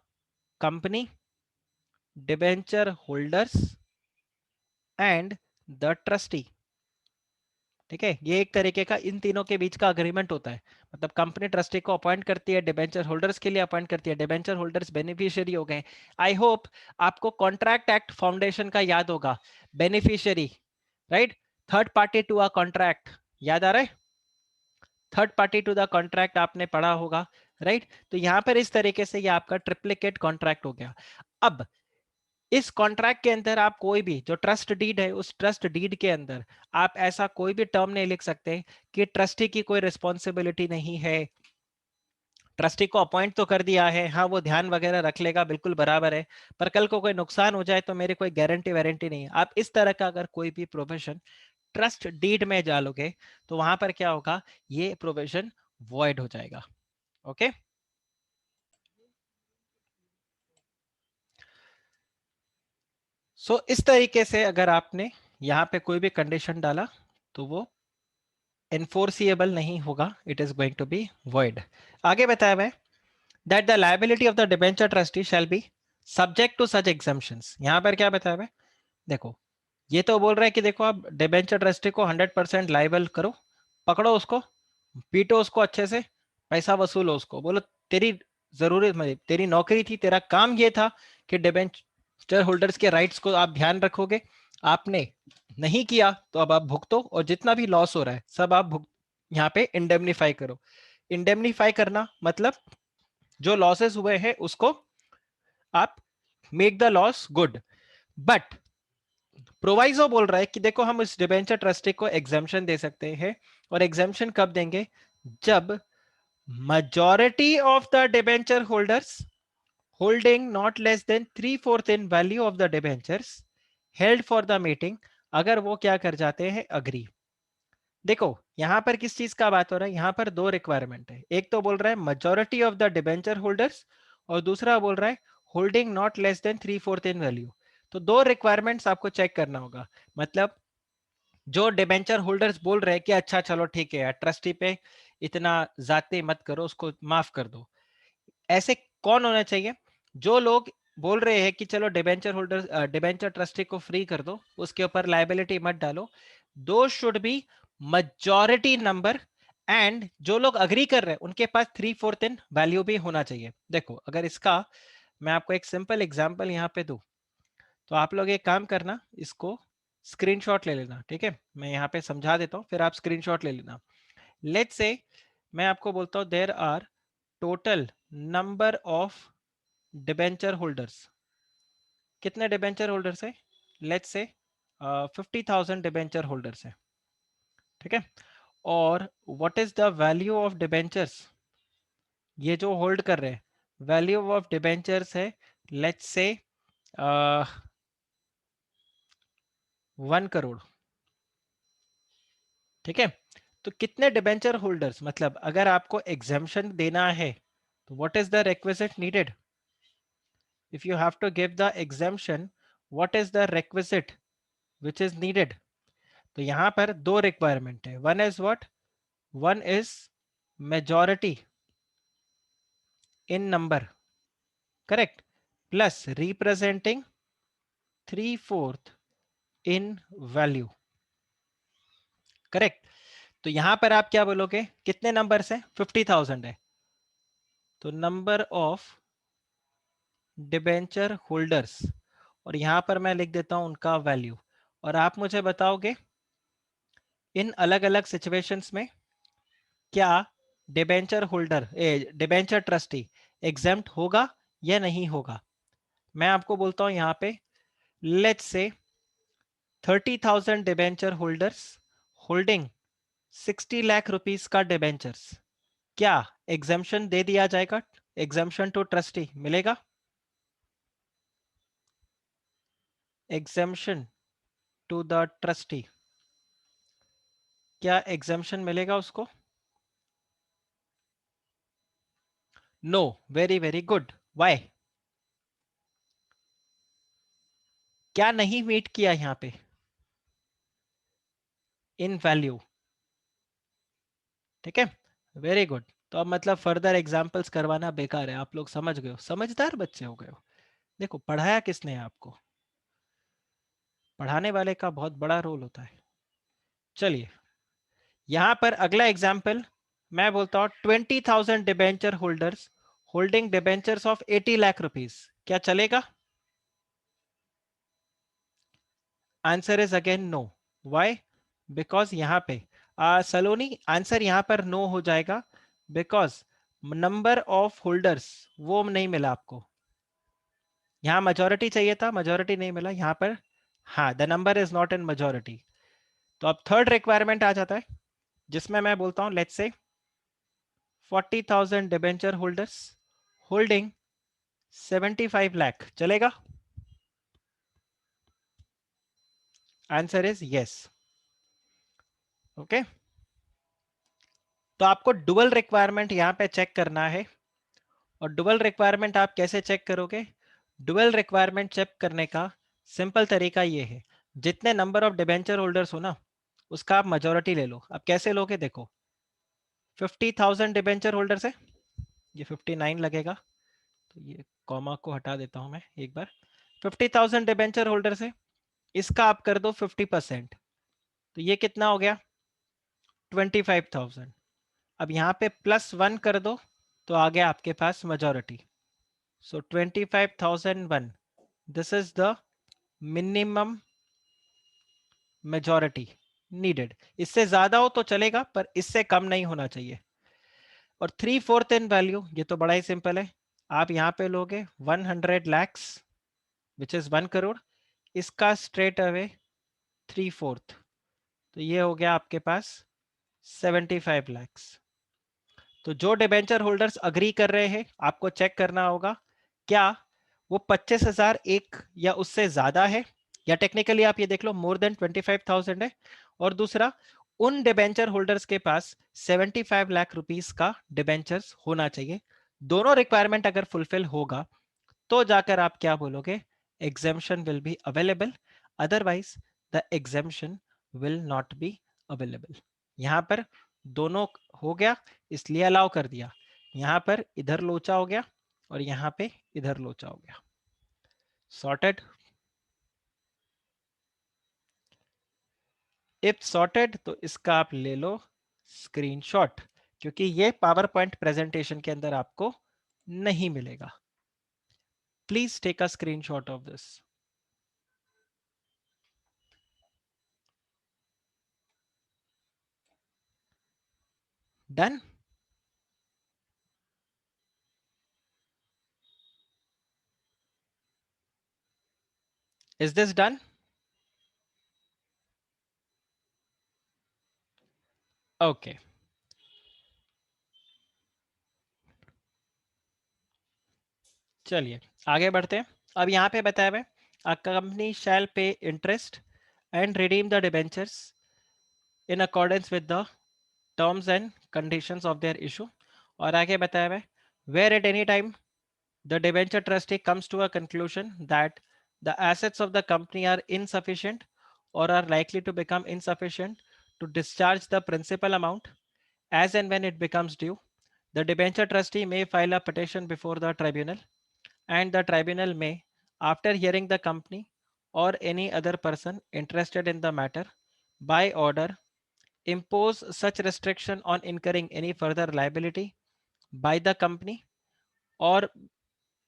company, debenture holders and the trustee. ठीक है, ये एक तरीके का इन तीनों के बीच का अग्रीमेंट होता है। मतलब कंपनी ट्रस्टी को अपॉइंट करती है, डिबेंचर होल्डर्स के लिए अपॉइंट करती है, डिबेंचर होल्डर्स बेनिफिशियरी हो गए। आई होप आपको कॉन्ट्रैक्ट एक्ट फाउंडेशन का याद होगा, beneficiary, right, third party to a contract, याद आ रहा है? Third party to the contract आपने पढ़ा होगा, राइट? तो यहां पर इस तरीके से ये आपका ट्रिप्लिकेट कॉन्ट्रैक्ट हो गया। अब इस कॉन्ट्रैक्ट के अंदर आप कोई भी जो ट्रस्ट डीड है, उस ट्रस्ट डीड के अंदर आप ऐसा कोई भी टर्म नहीं लिख सकते कि ट्रस्टी की कोई रिस्पॉन्सिबिलिटी नहीं है। ट्रस्टी को अपॉइंट तो कर दिया है, हाँ वो ध्यान वगैरह रख लेगा, बिल्कुल बराबर है, पर कल को कोई नुकसान हो जाए तो मेरी कोई गारंटी वारंटी नहीं है। आप इस तरह का अगर कोई भी प्रोविजन ट्रस्ट डीड में डालोगे तो वहां पर क्या होगा, ये प्रोविजन वॉइड हो जाएगा। ओके, सो इस तरीके से अगर आपने यहां पे कोई भी कंडीशन डाला तो वो enforceable नहीं होगा, it is going to be void। आगे बताया हुआ है that the liability of the debenture trustee shall be subject to such exemptions। यहां पर क्या बताया हुआ है, देखो ये तो बोल रहा है कि देखो आप डिबेंचर ट्रस्टी को 100% लाइबल करो, पकड़ो उसको, पीटो उसको अच्छे से, पैसा वसूलो उसको, बोलो तेरी जरूरत, मतलब तेरी नौकरी थी, तेरा काम ये था कि डिबेंचर होल्डर्स के राइट्स को आप ध्यान रखोगे, आपने नहीं किया तो अब आप भुगतो, और जितना भी लॉस हो रहा है सब आप भुग यहाँ पे इंडेमनीफाई करो। इंडेमनीफाई करना मतलब जो लॉसेस हुए हैं उसको आप make the loss good. But proviso बोल रहा है कि देखो हम इस डिबेंचर ट्रस्टी को एग्जाम्शन दे सकते हैं, और एग्जाम्शन कब देंगे, जब majority of the debenture holders holding not less than 3/4 in value of the debentures held for the meeting, अगर वो क्या कर जाते हैं, अग्री। देखो यहां पर किस चीज का बात हो रहा है, यहां पर दो रिक्वायरमेंट है, एक तो बोल रहा है majority of the debenture holders, और दूसरा बोल रहा है holding not less than 3/4 in value। तो दो रिक्वायरमेंट्स आपको चेक करना होगा। मतलब जो डिबेंचर होल्डर्स बोल रहे हैं कि अच्छा चलो ठीक है यार, ट्रस्टी पे इतना जाते मत करो, उसको माफ कर दो, ऐसे कौन होना चाहिए, जो लोग बोल रहे हैं कि चलो डिबेंचर होल्डर डिबेंचर ट्रस्टी को फ्री कर दो, उसके ऊपर लाइबिलिटी मत डालो, दो should be majority number, and जो लोग अग्री कर रहे हैं उनके पास 3/4 इन वैल्यू भी होना चाहिए। देखो अगर इसका मैं आपको एक सिंपल एग्जांपल यहाँ पे दूं, तो आप लोग एक काम करना, इसको स्क्रीनशॉट ले लेना, ठीक है, मैं यहाँ पे समझा देता हूँ फिर आप स्क्रीनशॉट ले लेना। लेट्स से मैं आपको बोलता हूँ there are total number of debenture holders, कितने डिबेंचर होल्डर्स है, लेट्स से 50,000 डिबेंचर होल्डर्स है, ठीक है, और what is the value of debentures, ये जो होल्ड कर रहे हैं, वैल्यू ऑफ डिबेंचर्स है लेट्स से 1 करोड़, ठीक है। तो कितने डिबेंचर होल्डर्स, मतलब अगर आपको एग्जाम्शन देना है तो what is the requisite needed, if you have to give the exemption what is the requisite which is needed. तो यहां पर दो रिक्वायरमेंट है, one is what, one is majority in number, correct, plus representing 3/4 in value, correct. तो यहां पर आप क्या बोलोगे, कितने नंबर्स है, 50,000 है, तो नंबर ऑफ डिबेंचर होल्डर्स, और यहां पर मैं लिख देता हूं उनका वैल्यू, और आप मुझे बताओगे इन अलग अलग सिचुएशंस में क्या debenture holder debenture trustee exempt होगा या नहीं होगा। मैं आपको बोलता हूं यहां पे let's say 30,000 debenture holders holding 60 lakh rupees का डिबेंचर्स, क्या एग्जाम्शन दे दिया जाएगा, एग्जाम्शन टू ट्रस्टी मिलेगा। एग्जेम्पशन टू द ट्रस्टी, क्या एग्जेम्पशन मिलेगा उसको? No, very very good. Why? क्या नहीं मीट किया यहां पे? In value. ठीक है, वेरी गुड। तो अब मतलब फर्दर एग्जांपल्स करवाना बेकार है, आप लोग समझ गए हो, समझदार बच्चे हो गए हो। देखो पढ़ाया किसने है आपको? पढ़ाने वाले का बहुत बड़ा रोल होता है। चलिए यहां पर अगला एग्जाम्पल मैं बोलता हूं, 20,000 debenture holders holding debentures of 80 lakh rupees, क्या चलेगा? Answer is again no. Why? Because यहां पे सलोनी आंसर यहां पर नो हो जाएगा, बिकॉज नंबर ऑफ होल्डर्स वो नहीं मिला आपको। यहां मेजोरिटी चाहिए था, मेजोरिटी नहीं मिला यहां पर। हाँ, the number is not in majority. तो अब थर्ड रिक्वायरमेंट आ जाता है, जिसमें मैं बोलता हूं let's say 40,000 debenture holders holding 75 lakh, चलेगा? Answer is yes. ओके, तो आपको डुअल रिक्वायरमेंट यहां पे चेक करना है। और डुअल रिक्वायरमेंट आप कैसे चेक करोगे? डुअल रिक्वायरमेंट चेक करने का सिंपल तरीका ये है, जितने नंबर ऑफ डिबेंचर होल्डर्स हो ना, उसका आप मेजोरिटी ले लो। अब कैसे लोगे देखो, 50,000 डिबेंचर होल्डर्स है, ये 59 लगेगा, तो ये कॉमा को हटा देता हूं मैं एक बार। 50,000 डिबेंचर होल्डर्स है, इसका आप कर दो 50%, तो ये कितना हो गया? 25,000। अब यहाँ पे +1 कर दो, तो आ गया आपके पास majority. So 25,001, this is the minimum majority needed. इससे ज्यादा हो तो चलेगा, पर इससे कम नहीं होना चाहिए। और 3/4 इन वैल्यू, ये तो बड़ा ही सिंपल है। आप यहाँ पे लोगे 100 lakhs विच इज 1 करोड़, इसका स्ट्रेट अवे 3/4, तो ये हो गया आपके पास 75 lakhs। तो जो डिबेंचर होल्डर्स अग्री कर रहे हैं, आपको चेक करना होगा क्या वो 25,000 एक या उससे ज्यादा है, या टेक्निकली आप ये देख लो मोर देन 25,000 है। और दूसरा, उन डिबेंचर होल्डर्स के पास 75 लाख रुपीस का डिबेंचर्स होना चाहिए। दोनों रिक्वायरमेंट अगर फुलफिल होगा, तो जाकर आप क्या बोलोगे? Exemption will be available, otherwise the exemption will not be available. यहां पर दोनों हो गया, इसलिए अलाउ कर दिया। यहां पर इधर लोचा हो गया और यहां पे इधर लोचा हो गया। सॉर्टेड? इफ सॉर्टेड, तो इसका आप ले लो स्क्रीनशॉट, क्योंकि ये पावर पॉइंट प्रेजेंटेशन के अंदर आपको नहीं मिलेगा। Please take a screenshot of this. Done? Is this done? Okay, चलिए आगे बढ़ते हैं। अब यहाँ पे बताया हुआ है, अ company shall pay interest and redeem the debentures in accordance with the terms and conditions of their issue. और आगे बताया हुआ है, where at any time the debenture trustee comes to a conclusion that the assets of the company are insufficient or are likely to become insufficient to discharge the principal amount as and when it becomes due, the debenture trustee may file a petition before the tribunal, and the tribunal may, after hearing the company or any other person interested in the matter, by order, impose such restriction on incurring any further liability by the company or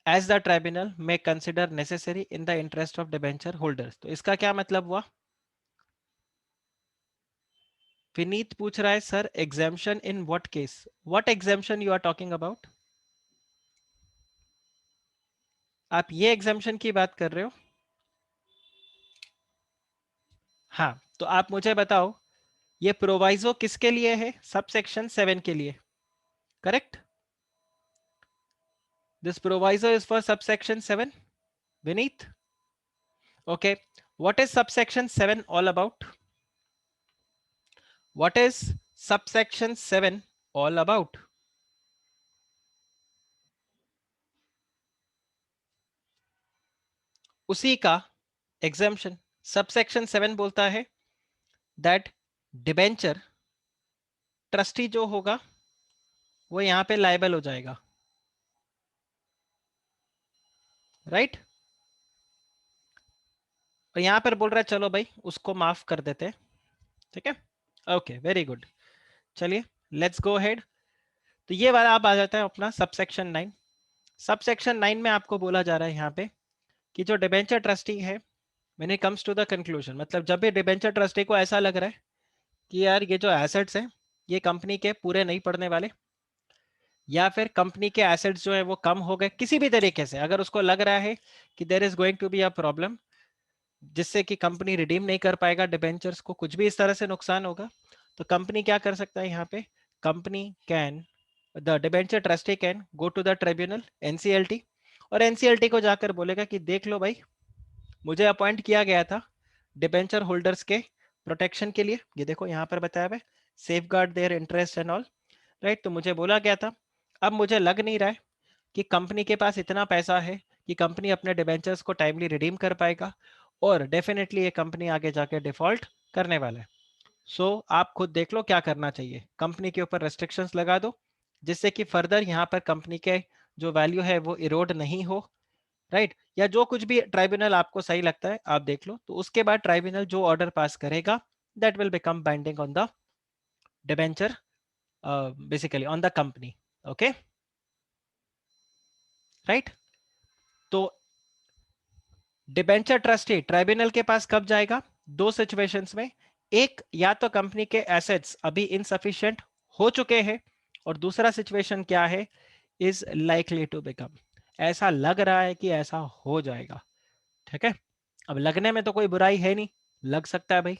as the tribunal may consider necessary in the interest of debenture holders। तो इसका क्या मतलब हुआ? विनीत पूछ रहा है sir exemption in what case? What exemption you are talking about? आप ये एग्जाम्शन की बात कर रहे हो? हाँ, तो आप मुझे बताओ, ये प्रोवाइजो किसके लिए है? सब सेक्शन 7 के लिए, correct? This proviso is for sub section 7, Vineet. Okay, what is subsection 7 all about? What is subsection 7 all about? उसी का एग्जाम्पशन सबसेक्शन 7 बोलता है दैट डिबेंचर ट्रस्टी जो होगा वो यहां पे लायबल हो जाएगा, राइट? और यहां पर बोल रहा है चलो भाई उसको माफ कर देते हैं, ठीक है? Okay, very good. चलिए लेट्स गो हेड। तो ये वाला आप आ जाता है अपना सबसेक्शन 9। सबसेक्शन 9 में आपको बोला जा रहा है यहाँ पे कि जो डिबेंचर ट्रस्टी है, when it comes to the conclusion, मतलब जब भी डिबेंचर ट्रस्टी को ऐसा लग रहा है कि यार ये जो एसेट्स हैं ये कंपनी के पूरे नहीं पड़ने वाले, या फिर कंपनी के एसेट्स जो है वो कम हो गए किसी भी तरीके से, अगर उसको लग रहा है कि there is going to be a problem जिससे कि कंपनी रिडीम नहीं कर पाएगा डिबेंचर्स को, कुछ भी इस तरह से नुकसान होगा, तो कंपनी क्या कर सकता है यहाँ पे? Company can, the debenture trustee can go to the tribunal NCLT, और एनसीएलटी को जाकर बोलेगा कि देख लो भाई, मुझे अपॉइंट किया गया था डिबेंचर होल्डर्स के प्रोटेक्शन के लिए, ये देखो यहाँ पर बताया हुआ है, safe guard their interest and all, right? तो मुझे बोला गया था, अब मुझे लग नहीं रहा है कि कंपनी के पास इतना पैसा है कि कंपनी अपने डिबेंचर्स को टाइमली रिडीम कर पाएगा, और डेफिनेटली ये कंपनी आगे जाके डिफॉल्ट करने वाला है। सो आप खुद देख लो क्या करना चाहिए, कंपनी के ऊपर रेस्ट्रिक्शंस लगा दो जिससे कि फर्दर यहाँ पर कंपनी के जो वैल्यू है वो इरोड नहीं हो, राइट? या जो कुछ भी ट्राइब्यूनल आपको सही लगता है आप देख लो, तो उसके बाद ट्राइब्यूनल जो ऑर्डर पास करेगा that will become binding on the debenture, basically on the company. Okay, right? तो डिबेंचर ट्रस्टी ट्राइब्यूनल के पास कब जाएगा? दो सिचुएशंस में, एक या तो कंपनी के एसेट्स अभी इनसफिशिएंट हो चुके हैं, और दूसरा सिचुएशन क्या है? इज लाइकली टू बिकम, ऐसा लग रहा है कि ऐसा हो जाएगा, ठीक है? अब लगने में तो कोई बुराई है नहीं, लग सकता है भाई,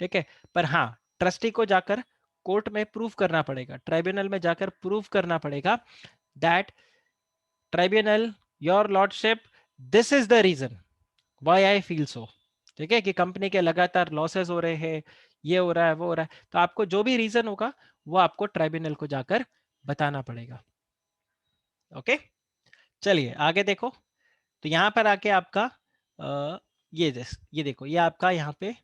ठीक है, पर हाँ ट्रस्टी को जाकर कोर्ट में प्रूव करना पड़ेगा, ट्राइब्यूनल में जाकर प्रूव करना पड़ेगा that tribunal, your lordship, this is the reason why I feel so, ठीक है, कि कंपनी के लगातार लॉसेस हो रहे हैं, ये हो रहा है वो हो रहा है, तो आपको जो भी रीजन होगा वो आपको ट्राइब्यूनल को जाकर बताना पड़ेगा। ओके, चलिए आगे देखो। तो यहां पर आके आपका ये देखो, ये आपका यहाँ पे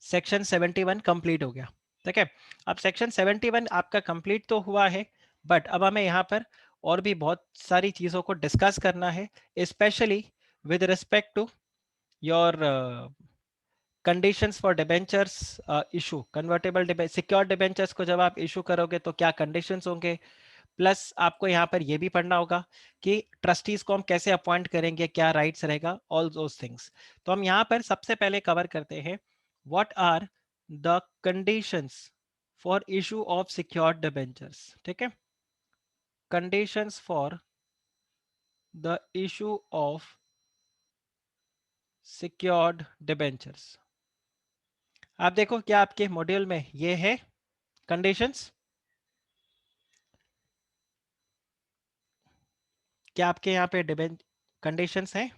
सेक्शन 71 कंप्लीट हो गया, ठीक है? अब सेक्शन 71 आपका कंप्लीट तो हुआ है, बट अब हमें यहाँ पर और भी बहुत सारी चीजों को डिस्कस करना है, specially with respect to your conditions for debentures issue, convertible secure debentures को जब आप इशू करोगे तो क्या कंडीशंस होंगे, प्लस आपको यहाँ पर ये भी पढ़ना होगा कि ट्रस्टीज को हम कैसे अपॉइंट करेंगे, क्या राइट्स रहेगा, ऑल दोस थिंग्स। तो हम यहाँ पर सबसे पहले कवर करते हैं what are the conditions for issue of secured debentures, ठीक है? Conditions for the issue of secured debentures. आप देखो क्या आपके मॉड्यूल में ये है कंडीशंस? क्या आपके यहाँ पे डिबेंच कंडीशंस हैं?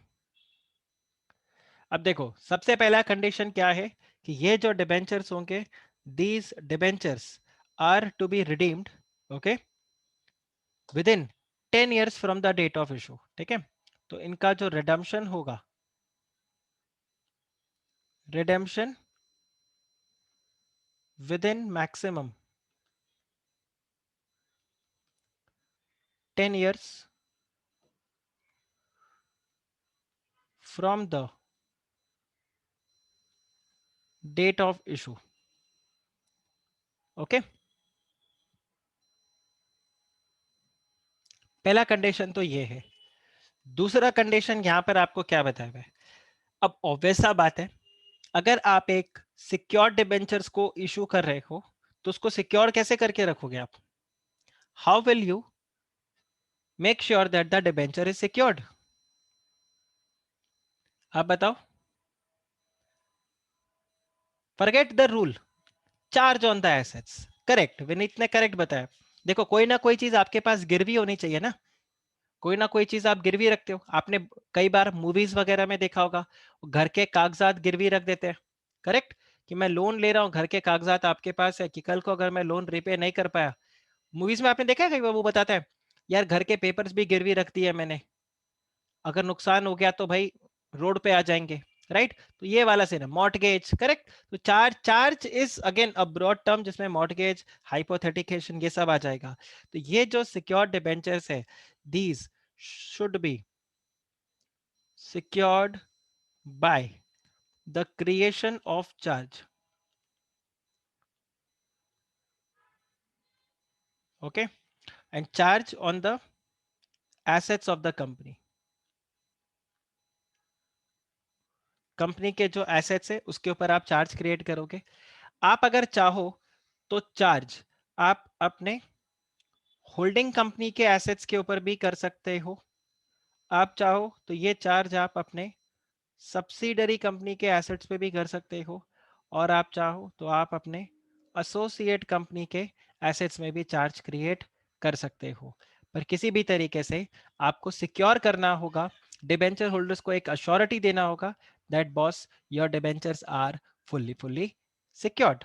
अब देखो सबसे पहला कंडीशन क्या है कि ये जो डिबेंचर्स होंगे, these debentures are to be redeemed, okay, within 10 years from the date of issue, ठीक है? तो इनका जो रिडम्पशन होगा, redemption within maximum 10 years from the date of issue, okay? पहला कंडीशन तो ये है। दूसरा कंडीशन यहां पर आपको क्या बताया हुआ है? अब ऑब्वियस सा बात है, अगर आप एक सिक्योर डिबेंचर्स को इशू कर रहे हो तो उसको सिक्योर कैसे करके रखोगे आप? How will you make sure that the debenture is secured? आप बताओ। Forget the rule, charge on the assets. Correct, Vineet ने करेक्ट बताया। देखो कोई ना कोई चीज आपके पास गिरवी होनी चाहिए ना, कोई ना कोई चीज आप गिरवी रखते हो। आपने कई बार मूवीज वगैरह में देखा होगा, घर के कागजात गिरवी रख देते हैं, करेक्ट? कि मैं लोन ले रहा हूँ, घर के कागजात आपके पास है कि कल को अगर मैं लोन रिपे नहीं कर पाया, मूवीज में आपने देखा है कई बार वो बताता है यार घर के पेपर्स भी गिरवी रख दिए मैंने, अगर नुकसान हो गया तो भाई रोड पे आ जाएंगे, राइट? तो ये वाला सीन है मॉर्टगेज, करेक्ट? तो charge, charge is again a broad term जिसमें मॉर्टगेज, हाइपोथेटिकेशन ये सब आ जाएगा। तो ये जो सिक्योर्ड डिबेंचर्स है, these should be secured by the creation of charge, okay, and charge on the assets of the company। Company के जो एसेट्स है उसके ऊपर आप चार्ज क्रिएट करोगे। आप अगर चाहो तो चार्ज आप अपने होल्डिंग कंपनी के एसेट्स के ऊपर भी कर सकते हो। आप चाहो तो ये चार्ज आप अपने सब्सिडरी कंपनी के एसेट्स पे भी कर सकते हो, और आप चाहो तो आप अपने एसोसिएट कंपनी के एसेट्स में भी चार्ज क्रिएट कर सकते हो। पर किसी भी तरीके से आपको सिक्योर करना होगा, डिबेंचर होल्डर्स को एक अश्योरिटी देना होगा that boss your debentures are fully secured,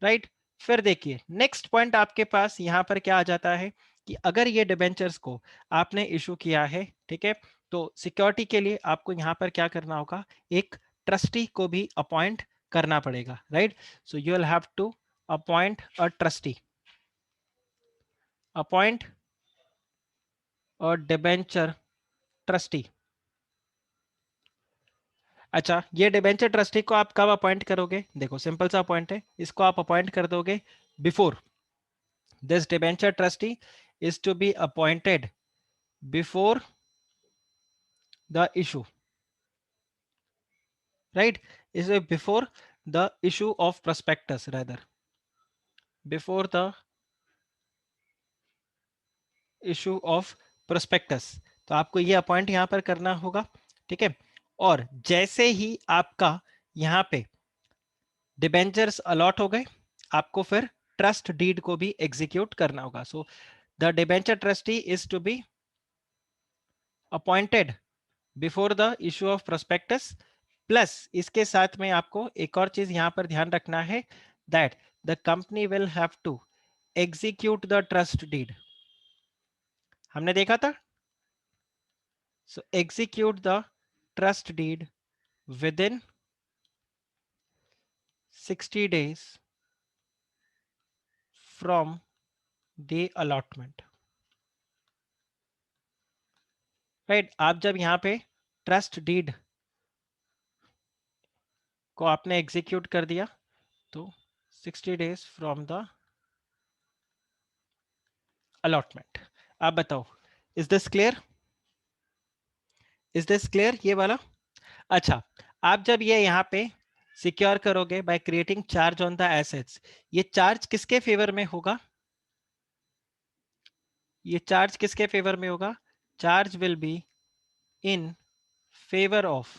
right? फिर देखिए नेक्स्ट पॉइंट आपके पास यहां पर क्या आ जाता है कि अगर ये डिबेंचर्स को आपने इशू किया है, ठीक है, तो सिक्योरिटी के लिए आपको यहां पर क्या करना होगा, एक ट्रस्टी को भी अपॉइंट करना पड़ेगा, right? So you will have to appoint a trustee, appoint a debenture trustee. अच्छा, ये डिबेंचर ट्रस्टी को आप कब अपॉइंट करोगे? देखो सिंपल सा अपॉइंट है, इसको आप अपॉइंट कर दोगे before, this debenture trustee is to be appointed before the issue, right? Is it before the issue of prospectus, rather before the issue of prospectus। तो आपको ये अपॉइंट यहां पर करना होगा, ठीक है? और जैसे ही आपका यहां पे डिबेंचर्स अलॉट हो गए, आपको फिर ट्रस्ट डीड को भी एग्जीक्यूट करना होगा। So the debenture trustee is to be appointed before the issue of prospectus, plus इसके साथ में आपको एक और चीज यहां पर ध्यान रखना है that the company will have to execute the trust deed. हमने देखा था, so execute the trust deed within 60 days from the allotment, right? आप जब यहां पे ट्रस्ट डीड को आपने एग्जीक्यूट कर दिया तो 60 days फ्रॉम द अलॉटमेंट। आप बताओ, is this clear? Is this clear ये वाला? अच्छा, आप जब ये यहाँ पे सिक्योर करोगे by creating charge on the assets, ये चार्ज किसके फेवर में होगा? ये चार्ज किसके फेवर में होगा? Charge will be in favour of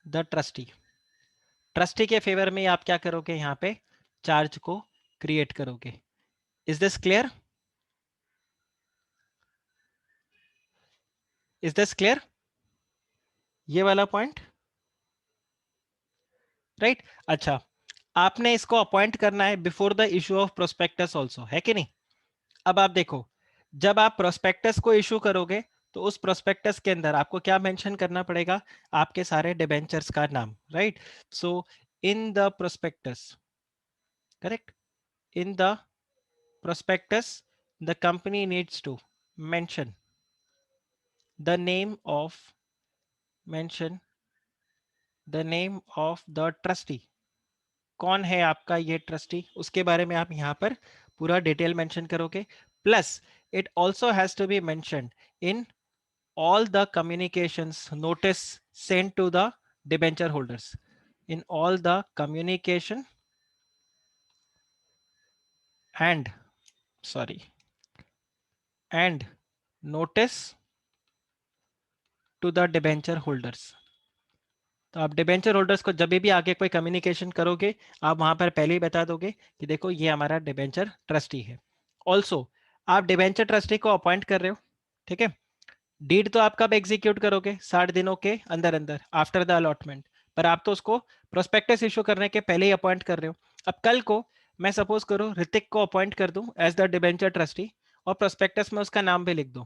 the trustee. Trustee के फेवर में आप क्या करोगे, यहाँ पे चार्ज को क्रिएट करोगे। Is this clear? Is this clear ये वाला पॉइंट, राइट? अच्छा, आपने इसको अपॉइंट करना है before the issue of prospectus also, है कि नहीं? अब आप देखो, जब आप प्रोस्पेक्टस को इशू करोगे तो उस प्रोस्पेक्टस के अंदर आपको क्या मेंशन करना पड़ेगा? आपके सारे डिबेंचर्स का नाम, right? So in the prospectus, correct, in the prospectus the company needs to mention the name of, mention the name of the trustee. कौन है आपका ये ट्रस्टी, उसके बारे में आप यहाँ पर पूरा डिटेल मेंशन करोगे। Plus it also has to be mention in all the communications notice sent to the debenture holders, in all the communication and, sorry, and notice to the debenture holders, तो आप debenture holders को जब भी आगे कोई communication करोगे, आप वहां पर पहले ही बता दोगे कि देखो ये हमारा डिबेंचर ट्रस्टी है। ऑल्सो आप डिबेंचर ट्रस्टी को अपॉइंट कर रहे हो, ठीक है। डीड तो आप कब एग्जीक्यूट करोगे? 60 दिनों के अंदर अंदर, आफ्टर द अलॉटमेंट। पर आप तो उसको प्रोस्पेक्टस इशू करने के पहले ही अपॉइंट कर रहे हो। अब कल को मैं सपोज करो ऋतिक को अपॉइंट कर दूं एज द डिबेंचर ट्रस्टी, और प्रोस्पेक्टस में उसका नाम भी लिख दूं।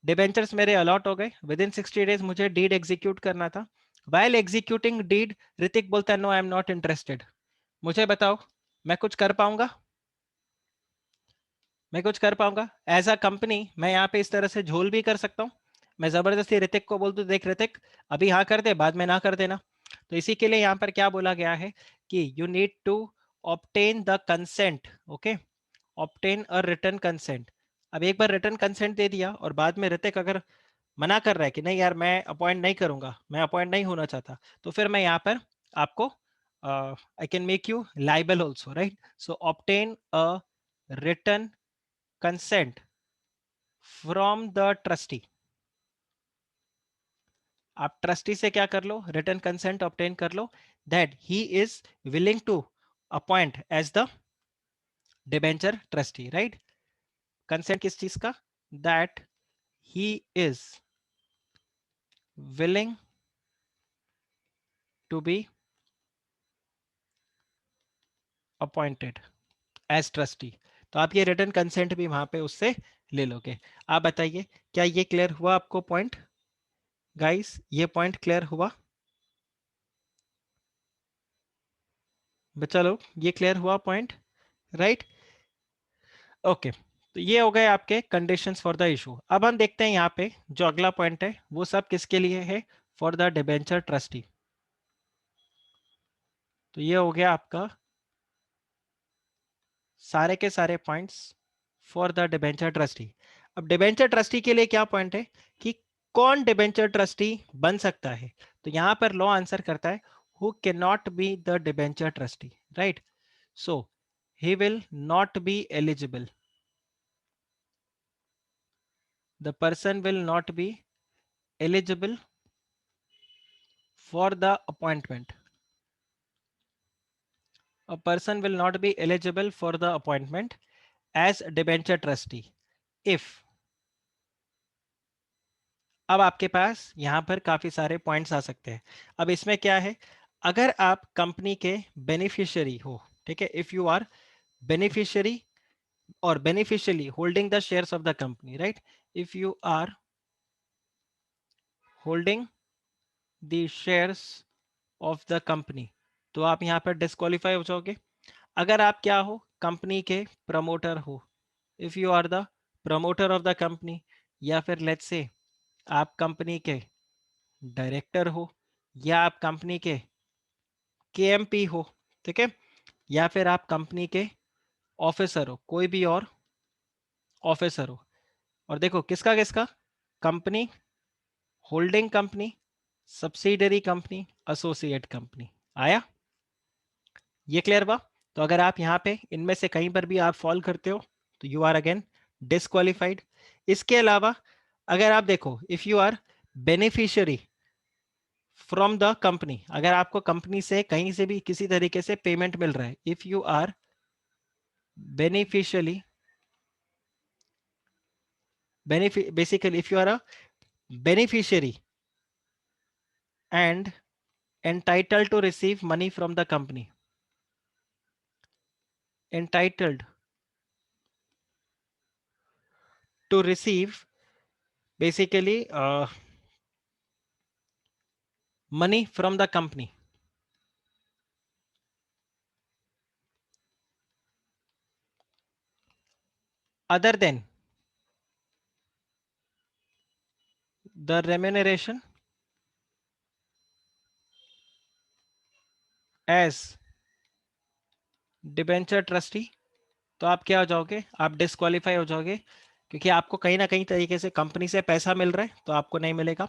डिबेंचर्स मेरे अलॉट हो गए, विद इन 60 डेज मुझे डीड एग्जीक्यूट करना था। वाइल एग्जीक्यूटिंग डीड ऋतिक बोलता है no I am not interested. मुझे बताओ, मैं कुछ कर पाऊंगा? मैं कुछ कर पाऊंगा? एज अ कंपनी मैं यहाँ पे इस तरह से झोल भी कर सकता हूँ। मैं जबरदस्ती ऋतिक को बोल दूं देख ऋतिक अभी हाँ कर दे, बाद में ना कर देना। तो इसी के लिए यहाँ पर क्या बोला गया है कि you need to obtain the consent, okay, obtain a written consent. अब एक बार रिटर्न कंसेंट दे दिया और बाद में ऋतिक अगर मना कर रहा है कि नहीं यार मैं अपॉइंट नहीं करूंगा, मैं अपॉइंट नहीं होना चाहता, तो फिर मैं यहाँ पर आपको I can make you liable also, right. So obtain a written consent from the trustee. आप ट्रस्टी से क्या कर लो? रिटर्न कंसेंट ऑब्टेन कर लो that he is willing to appoint as the debenture trustee, right. Consent किस चीज का? That he is willing to be appointed as trustee. तो आप ये रिटर्न कंसेंट भी वहां पे उससे ले लोगे। आप बताइए क्या ये क्लियर हुआ आपको पॉइंट? गाइस ये पॉइंट क्लियर हुआ बच्चा लोग? ये क्लियर हुआ पॉइंट, राइट? ओके, तो ये हो गए आपके कंडीशंस फॉर द इशू। अब हम देखते हैं यहाँ पे जो अगला पॉइंट है वो सब किसके लिए है? For the debenture trustee. तो ये हो गया आपका सारे के सारे points for the debenture trustee. अब डिबेंचर ट्रस्टी के लिए क्या पॉइंट है कि कौन डिबेंचर ट्रस्टी बन सकता है? तो यहां पर लॉ आंसर करता है who can not be the debenture trustee, right. So he will not be eligible, the person will not be eligible for the appointment. A person will not be eligible for the appointment as debenture trustee if, अब आपके पास यहां पर काफी सारे points आ सकते हैं। अब इसमें क्या है? अगर आप कंपनी के बेनिफिशियरी हो, ठीक है, इफ यू आर बेनिफिशियरी और beneficially holding the shares of the company, right, if you are holding the shares of the company, तो आप यहां पर डिस्क्वालीफाई हो जाओगे। अगर आप क्या हो? कंपनी के प्रमोटर हो, if you are the promoter of the company, या फिर लेट्स से आप कंपनी के डायरेक्टर हो, या आप कंपनी के केएमपी हो, ठीक है, या फिर आप कंपनी के ऑफिसर हो, कोई भी और ऑफिसर हो। और देखो किसका किसका? Company, holding company, subsidiary company, associate company. आया? ये क्लियर हुआ? तो अगर आप यहाँ पे इनमें से कहीं पर भी आप फॉल करते हो तो यू आर अगेन डिस्क्वालिफाइड। इसके अलावा अगर आप देखो if you are beneficiary from the company, अगर आपको कंपनी से कहीं से भी किसी तरीके से पेमेंट मिल रहा है, if you are beneficially basically if you are a beneficiary and entitled to receive money from the company, entitled to receive basically money from the company other than the remuneration as debenture trustee, तो आप क्या हो जाओगे? आप disqualify हो जाओगे, क्योंकि आपको कहीं ना कहीं तरीके से कंपनी से पैसा मिल रहा है तो आपको नहीं मिलेगा।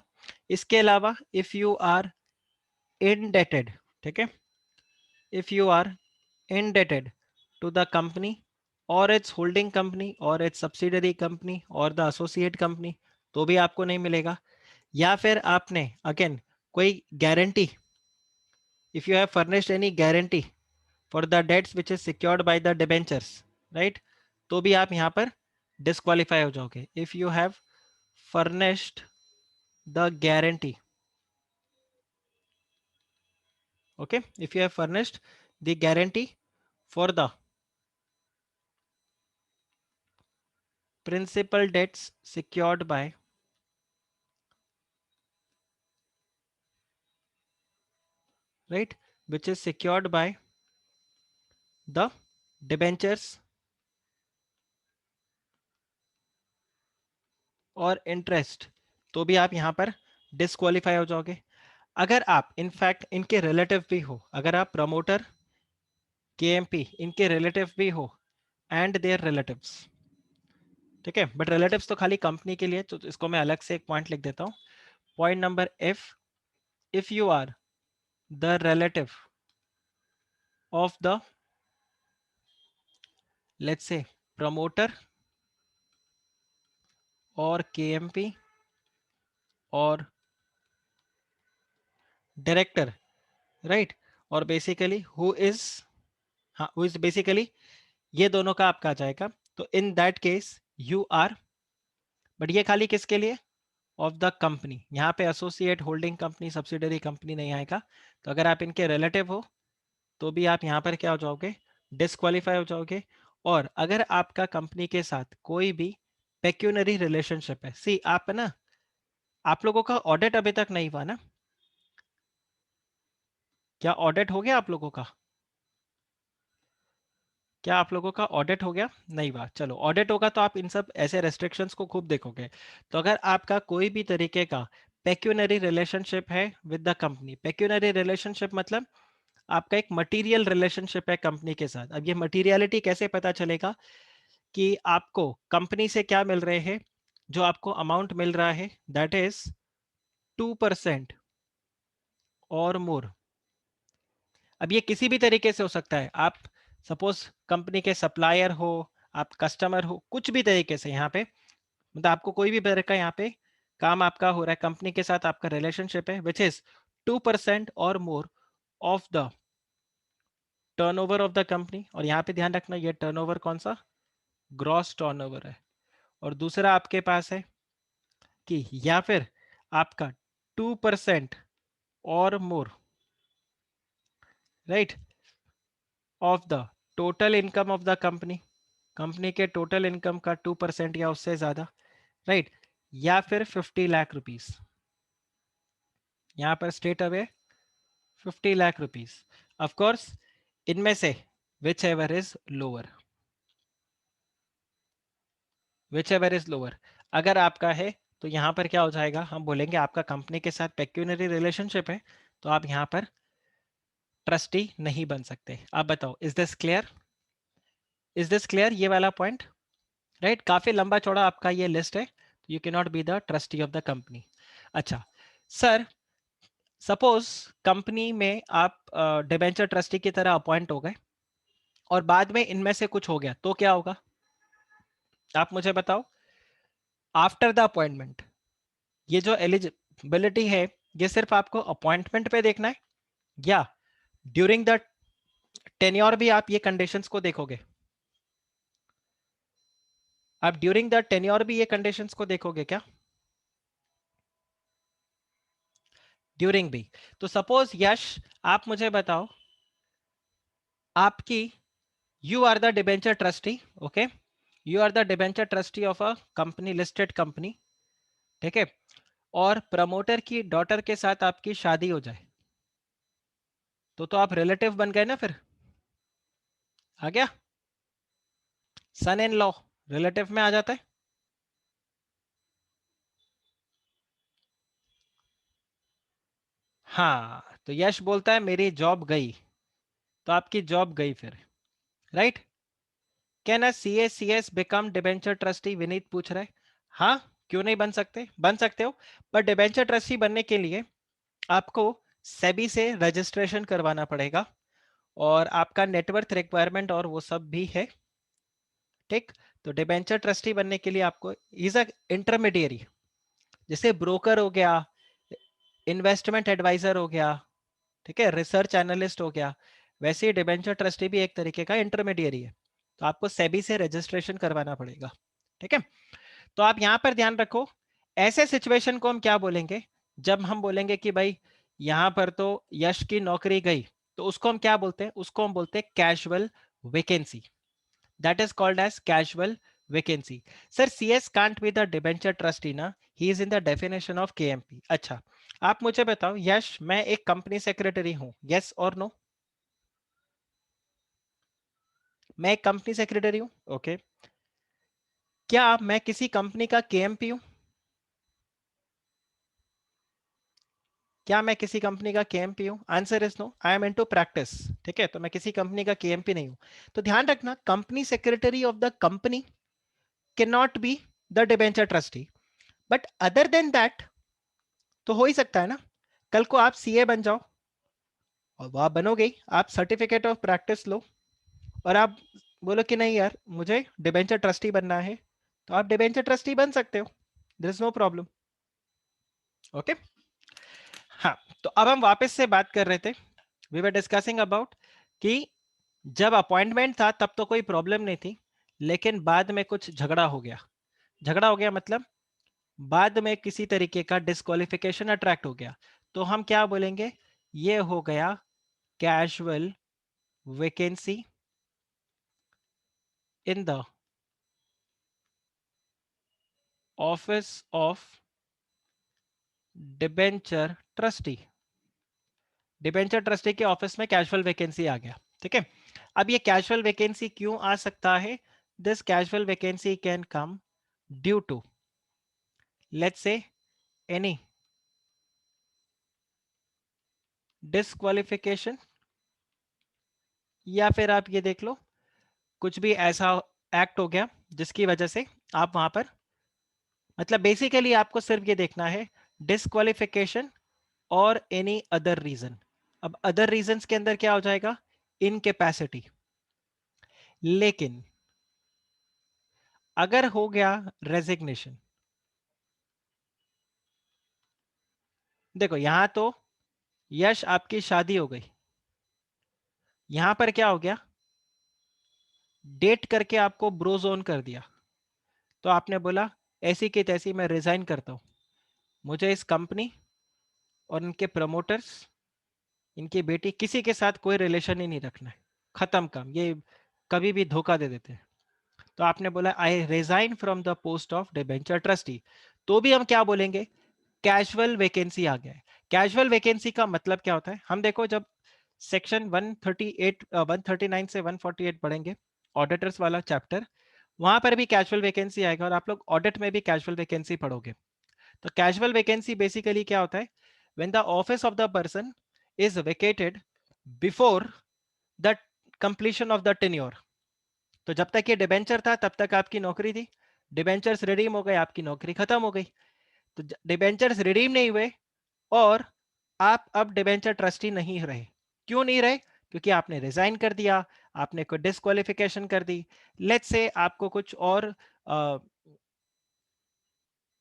इसके अलावा इफ यू आर इनडेटेड, ठीक है, if you are indebted to the company और इट्स होल्डिंग कंपनी और इट्स सब्सिडरी कंपनी और द एसोसिएट कंपनी, तो भी आपको नहीं मिलेगा। या फिर आपने अगेन कोई guarantee if you have furnished any guarantee for the debts which is secured by the debentures, right, तो भी आप यहाँ पर disqualify हो जाओगे. If you have furnished the guarantee, okay, if you have furnished the guarantee for the principal debts secured by, right, which is secured by the debentures और interest, तो भी आप यहां पर डिस्क्वालीफाई हो जाओगे. अगर आप इनफैक्ट इनके रिलेटिव भी हो, अगर आप प्रमोटर केएमपी इनके रिलेटिव भी हो एंड देयर रिलेटिव्स, ठीक है, बट रिलेटिव्स तो खाली कंपनी के लिए, तो इसको मैं अलग से एक पॉइंट लिख देता हूं. Point number if you are the relative of the, let's say, promoter और केएमपी और डायरेक्टर, राइट, और बेसिकली हु इज, हाँ, हु इज बेसिकली ये दोनों का आपका आ जाएगा. तो in that case you are, but ये खाली किसके लिए, ऑफ द कंपनी. यहाँ पे associate, holding company, subsidiary company नहीं आएगा. तो अगर आप इनके रिलेटिव हो तो भी आप यहाँ पर क्या हो जाओगे, डिस्क्वालीफाई हो जाओगे. और अगर आपका कंपनी के साथ कोई भी पेक्यूनरी रिलेशनशिप है, सी आप ना, आप लोगों का ऑडिट अभी तक नहीं हुआ ना, क्या ऑडिट हो गया आप लोगों का, क्या आप लोगों का ऑडिट हो गया, नहीं हुआ, चलो ऑडिट होगा तो आप इन सब ऐसे रेस्ट्रिक्शंस को खूब देखोगे. तो अगर आपका कोई भी तरीके का पेक्यूनरी रिलेशनशिप है with the company, pecuniary relationship मतलब आपका एक मटेरियल रिलेशनशिप है कंपनी के साथ. अब ये मटीरियलिटी कैसे पता चलेगा, कि आपको कंपनी से क्या मिल रहे हैं, जो आपको अमाउंट मिल रहा है दैट इज 2% और मोर. अब ये किसी भी तरीके से हो सकता है, आप सपोज कंपनी के सप्लायर हो, आप कस्टमर हो, कुछ भी तरीके से यहाँ पे, मतलब आपको कोई भी तरह का यहाँ पे काम आपका हो रहा है, कंपनी के साथ आपका रिलेशनशिप है which is 2% or more of the turnover of the company. और यहाँ पे ध्यान रखना ये टर्नओवर कौन सा, ग्रॉस टर्नओवर है. और दूसरा आपके पास है कि या फिर आपका 2% or more, right, of the total income of the company, company के टोटल इनकम का 2% या उससे ज्यादा, राइट, या फिर 50 लाख रुपीस. यहां पर state away 50 lakh rupees. Of course इनमें से which ever is lower, which ever is lower. अगर आपका है तो यहां पर क्या हो जाएगा, हम बोलेंगे आपका कंपनी के साथ पेक्यूनरी रिलेशनशिप है, तो आप यहां पर ट्रस्टी नहीं बन सकते. आप बताओ, is this clear, is this clear ये वाला पॉइंट, राइट. काफी लंबा चौड़ा आपका ये लिस्ट है. You can not be the trustee of the company. अच्छा सर, सपोज कंपनी में आप डिबेंचर ट्रस्टी की तरह अपॉइंट हो गए और बाद में इनमें से कुछ हो गया, तो क्या होगा, आप मुझे बताओ. आफ्टर द अपॉइंटमेंट, ये जो एलिजिबिलिटी है, ये सिर्फ आपको अपॉइंटमेंट पे देखना है, या ड्यूरिंग द टेन्योर भी आप ये कंडीशंस को देखोगे, आप ड्यूरिंग द टेन्योर भी ये कंडीशंस को देखोगे क्या, ड्यूरिंग भी. तो सपोज यश, आप मुझे बताओ, आपकी, you are the debenture trustee, okay, you are the debenture trustee of a company, listed company, ठीक है, और प्रमोटर की डॉटर के साथ आपकी शादी हो जाए, तो आप रिलेटिव बन गए ना फिर, आ गया, सन इन लॉ रिलेटिव में आ जाता है. हाँ, तो यश बोलता है मेरी जॉब गई, तो आपकी जॉब गई फिर, right. Can a CS become debenture trustee, Vineet पूछ रहा है. हाँ, क्यों नहीं बन सकते, बन सकते हो. पर डिबेंचर ट्रस्टी बनने के लिए आपको सेबी से रजिस्ट्रेशन करवाना पड़ेगा, और आपका नेटवर्थ रिक्वायरमेंट और वो सब भी है, ठीक. तो डिबेंचर ट्रस्टी बनने के लिए आपको, इज अ इंटरमीडियरी, जैसे ब्रोकर हो गया, इन्वेस्टमेंट एडवाइजर हो गया, ठीक है, रिसर्च एनालिस्ट हो गया, वैसे ही डिबेंचर ट्रस्टी भी एक तरीके का इंटरमीडियरी है, तो आपको सेबी से रजिस्ट्रेशन करवाना पड़ेगा। ठीक है, तो आप यहां पर ध्यान रखो, ऐसे सिचुएशन को हम क्या बोलेंगे, जब हम बोलेंगे कि भाई यहां पर तो यश की नौकरी गई, तो उसको हम क्या बोलते हैं, उसको हम बोलते हैं casual vacancy, that is called as casual vacancy. Sir CS can't be the debenture trustee ना, he is in the definition of KMP. अच्छा, आप मुझे बताओ यश, मैं एक कंपनी सेक्रेटरी हूं, यस और नो? मैं एक कंपनी सेक्रेटरी हूं, ओके। क्या मैं किसी कंपनी का केएमपी हूं? क्या मैं किसी कंपनी का केएमपी हूं? Answer is no, I am into practice. ठीक है, तो मैं किसी कंपनी का केएमपी नहीं हूं। तो ध्यान रखना, company secretary of the company can not be the debenture trustee, but other than that तो हो ही सकता है ना, कल को आप सीए बन जाओ, और वो आप बनोगे ही, आप सर्टिफिकेट ऑफ प्रैक्टिस लो, और आप बोलो कि नहीं यार मुझे डिबेंचर ट्रस्टी बनना है, तो आप डिबेंचर ट्रस्टी बन सकते हो, there is no problem. Okay, हाँ, तो अब हम वापस से बात कर रहे थे, वी वर डिस्कसिंग अबाउट कि जब अपॉइंटमेंट था तब तो कोई प्रॉब्लम नहीं थी, लेकिन बाद में कुछ झगड़ा हो गया। झगड़ा हो गया मतलब बाद में किसी तरीके का डिस्क्वालिफिकेशन अट्रैक्ट हो गया, तो हम क्या बोलेंगे, ये हो गया casual vacancy in the office of debenture trustee. Debenture trustee के ऑफिस में कैजुअल वैकेंसी आ गया। ठीक है, अब ये कैजुअल वैकेंसी क्यों आ सकता है, this casual vacancy can come due to let's say any disqualification, या फिर आप ये देख लो कुछ भी ऐसा एक्ट हो गया जिसकी वजह से आप वहां पर, मतलब बेसिकली आपको सिर्फ ये देखना है डिस्क्वालिफिकेशन और एनी अदर रीजन। अब अदर रीजंस के अंदर क्या हो जाएगा, इनकेपेसिटी। लेकिन अगर हो गया रेजिग्नेशन, देखो यहां तो यश आपकी शादी हो गई, यहां पर क्या हो गया, डेट करके आपको ब्रोजोन कर दिया, तो आपने बोला ऐसी की तैसी मैं रिजाइन करता हूं, मुझे इस कंपनी और इनके प्रमोटर्स, इनकी बेटी किसी के साथ कोई रिलेशन ही नहीं रखना है, खत्म काम, ये कभी भी धोखा दे देते हैं। तो आपने बोला I resign from the post of debenture trustee, तो भी हम क्या बोलेंगे, कैजुअल वैकेंसी आ गया है। कैजुअल वैकेंसी का मतलब क्या होता है, हम देखो जब सेक्शन 138 139 से 148 पढ़ेंगे, ऑडिटर्स वाला चैप्टर, वहां पर भी कैजुअल वैकेंसी आएगा, और आप लोग ऑडिट में भी कैजुअल वैकेंसी पढ़ोगे। तो कैजुअल वैकेंसी बेसिकली क्या होता है, when the office of the person is vacated before the completion of the tenure. तो जब तक ये डिबेंचर था तब तक आपकी नौकरी थी, डिबेंचर्स रिडीम हो गए, आपकी नौकरी खत्म हो गई। तो डिबेंचर्स रिडीम नहीं हुए, और आप अब डिबेंचर ट्रस्टी नहीं रहे। क्यों नहीं रहे, क्योंकि आपने रिजाइन कर दिया, आपने कोई डिस्क्वालिफिकेशन कर दी, लेट्स से आपको कुछ और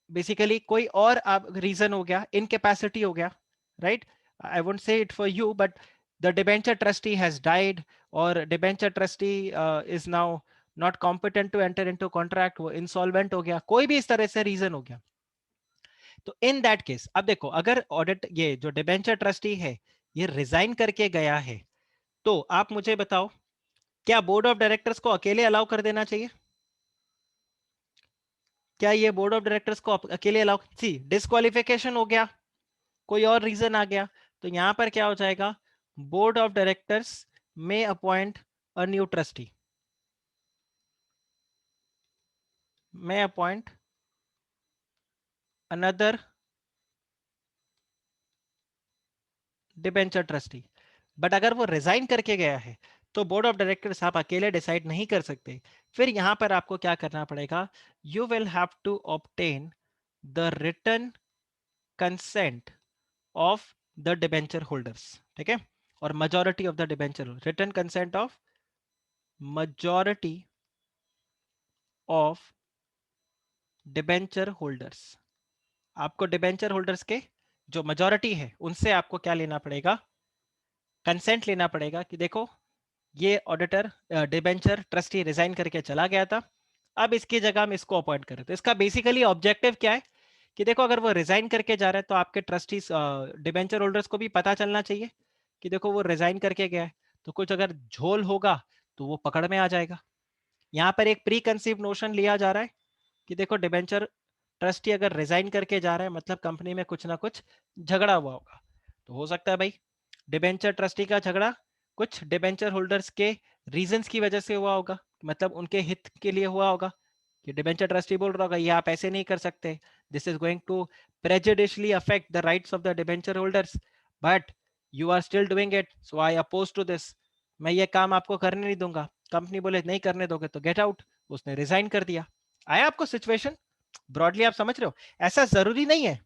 बेसिकली कोई और आप रीजन हो गया, इनकेपेसिटी हो गया, right? I won't say it for you, but the debenture trustee has died, or debenture trustee is now not competent to enter into contract, वो इंसॉल्वेंट हो गया, कोई भी इस तरह से रीजन हो गया। तो इन दैट केस अब देखो, अगर ऑडिट ये जो डिबेंचर ट्रस्टी है ये रिजाइन करके गया है, तो आप मुझे बताओ क्या बोर्ड ऑफ डायरेक्टर्स को अकेले अलाउ कर देना चाहिए? क्या ये बोर्ड ऑफ डायरेक्टर्स को अकेले अलाउ, सी डिस्क्वालिफिकेशन हो गया, कोई और रीजन आ गया, तो यहां पर क्या हो जाएगा, बोर्ड ऑफ डायरेक्टर्स में अपॉइंट अ न्यू ट्रस्टी, में appoint another debenture trustee. But अगर वो रिजाइन करके गया है तो बोर्ड ऑफ डायरेक्टर्स आप अकेले डिसाइड नहीं कर सकते, फिर यहां पर आपको क्या करना पड़ेगा, you will have to obtain the written consent of the debenture holders. ठीक है, और majority of the debenture, written consent of majority of debenture holders. आपको डिबेंचर होल्डर्स के जो मेजोरिटी है उनसे आपको क्या लेना पड़ेगा, कंसेंट लेना पड़ेगा कि देखो ये ऑडिटर डिबेंचर ट्रस्टी रिजाइन करके चला गया था, अब इसकी जगह हम इसको अपॉइंट करें। तो इसका बेसिकली ऑब्जेक्टिव क्या है कि देखो अगर वो रिजाइन करके जा रहा है तो आपके ट्रस्टीज डिबेंचर होल्डर्स को भी पता चलना चाहिए कि देखो वो रिजाइन करके गया है, तो कुछ अगर झोल होगा तो वो पकड़ में आ जाएगा। यहाँ पर एक प्री कंसीव नोशन लिया जा रहा है कि देखो डिबेंचर ट्रस्टी अगर रिजाइन करके जा रहा है मतलब कंपनी में कुछ ना कुछ झगड़ा हुआ होगा। तो हो सकता है भाई डिबेंचर ट्रस्टी का झगड़ा कुछ डिबेंचर होल्डर्स के रीजंस की वजह से हुआ होगा, मतलब उनके हित के लिए हुआ होगा कि डिबेंचर ट्रस्टी बोल रहा होगा ये आप ऐसे नहीं कर सकते, this is going to prejudicially affect the rights of the debenture holders, but you are still doing it so I oppose to this, मैं ये काम आपको करने नहीं दूंगा। कंपनी बोले नहीं करने दोगे तो गेट आउट, उसने रिजाइन कर दिया। आया आपको सिचुएशन? ब्रॉडली आप समझ रहे हो? ऐसा जरूरी नहीं है,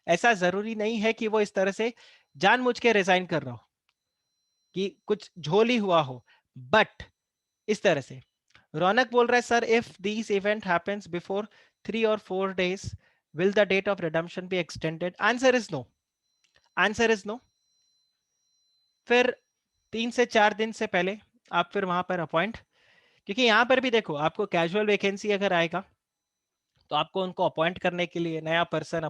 ऐसा जरूरी नहीं है कि वो इस तरह से जानबूझ के रिजाइन कर रहा हो कि कुछ झोल ही हुआ हो, बट इस तरह से रौनक बोल रहा है sir if this event happens before 3 or 4 days will the date of redemption be extended? Answer is no, answer is no. फिर 3 से 4 दिन से पहले आप फिर वहां पर अपॉइंट, क्योंकि यहां पर भी देखो आपको कैजुअल वैकेंसी अगर आएगा तो आपको उनको अपॉइंट करने के लिए नया person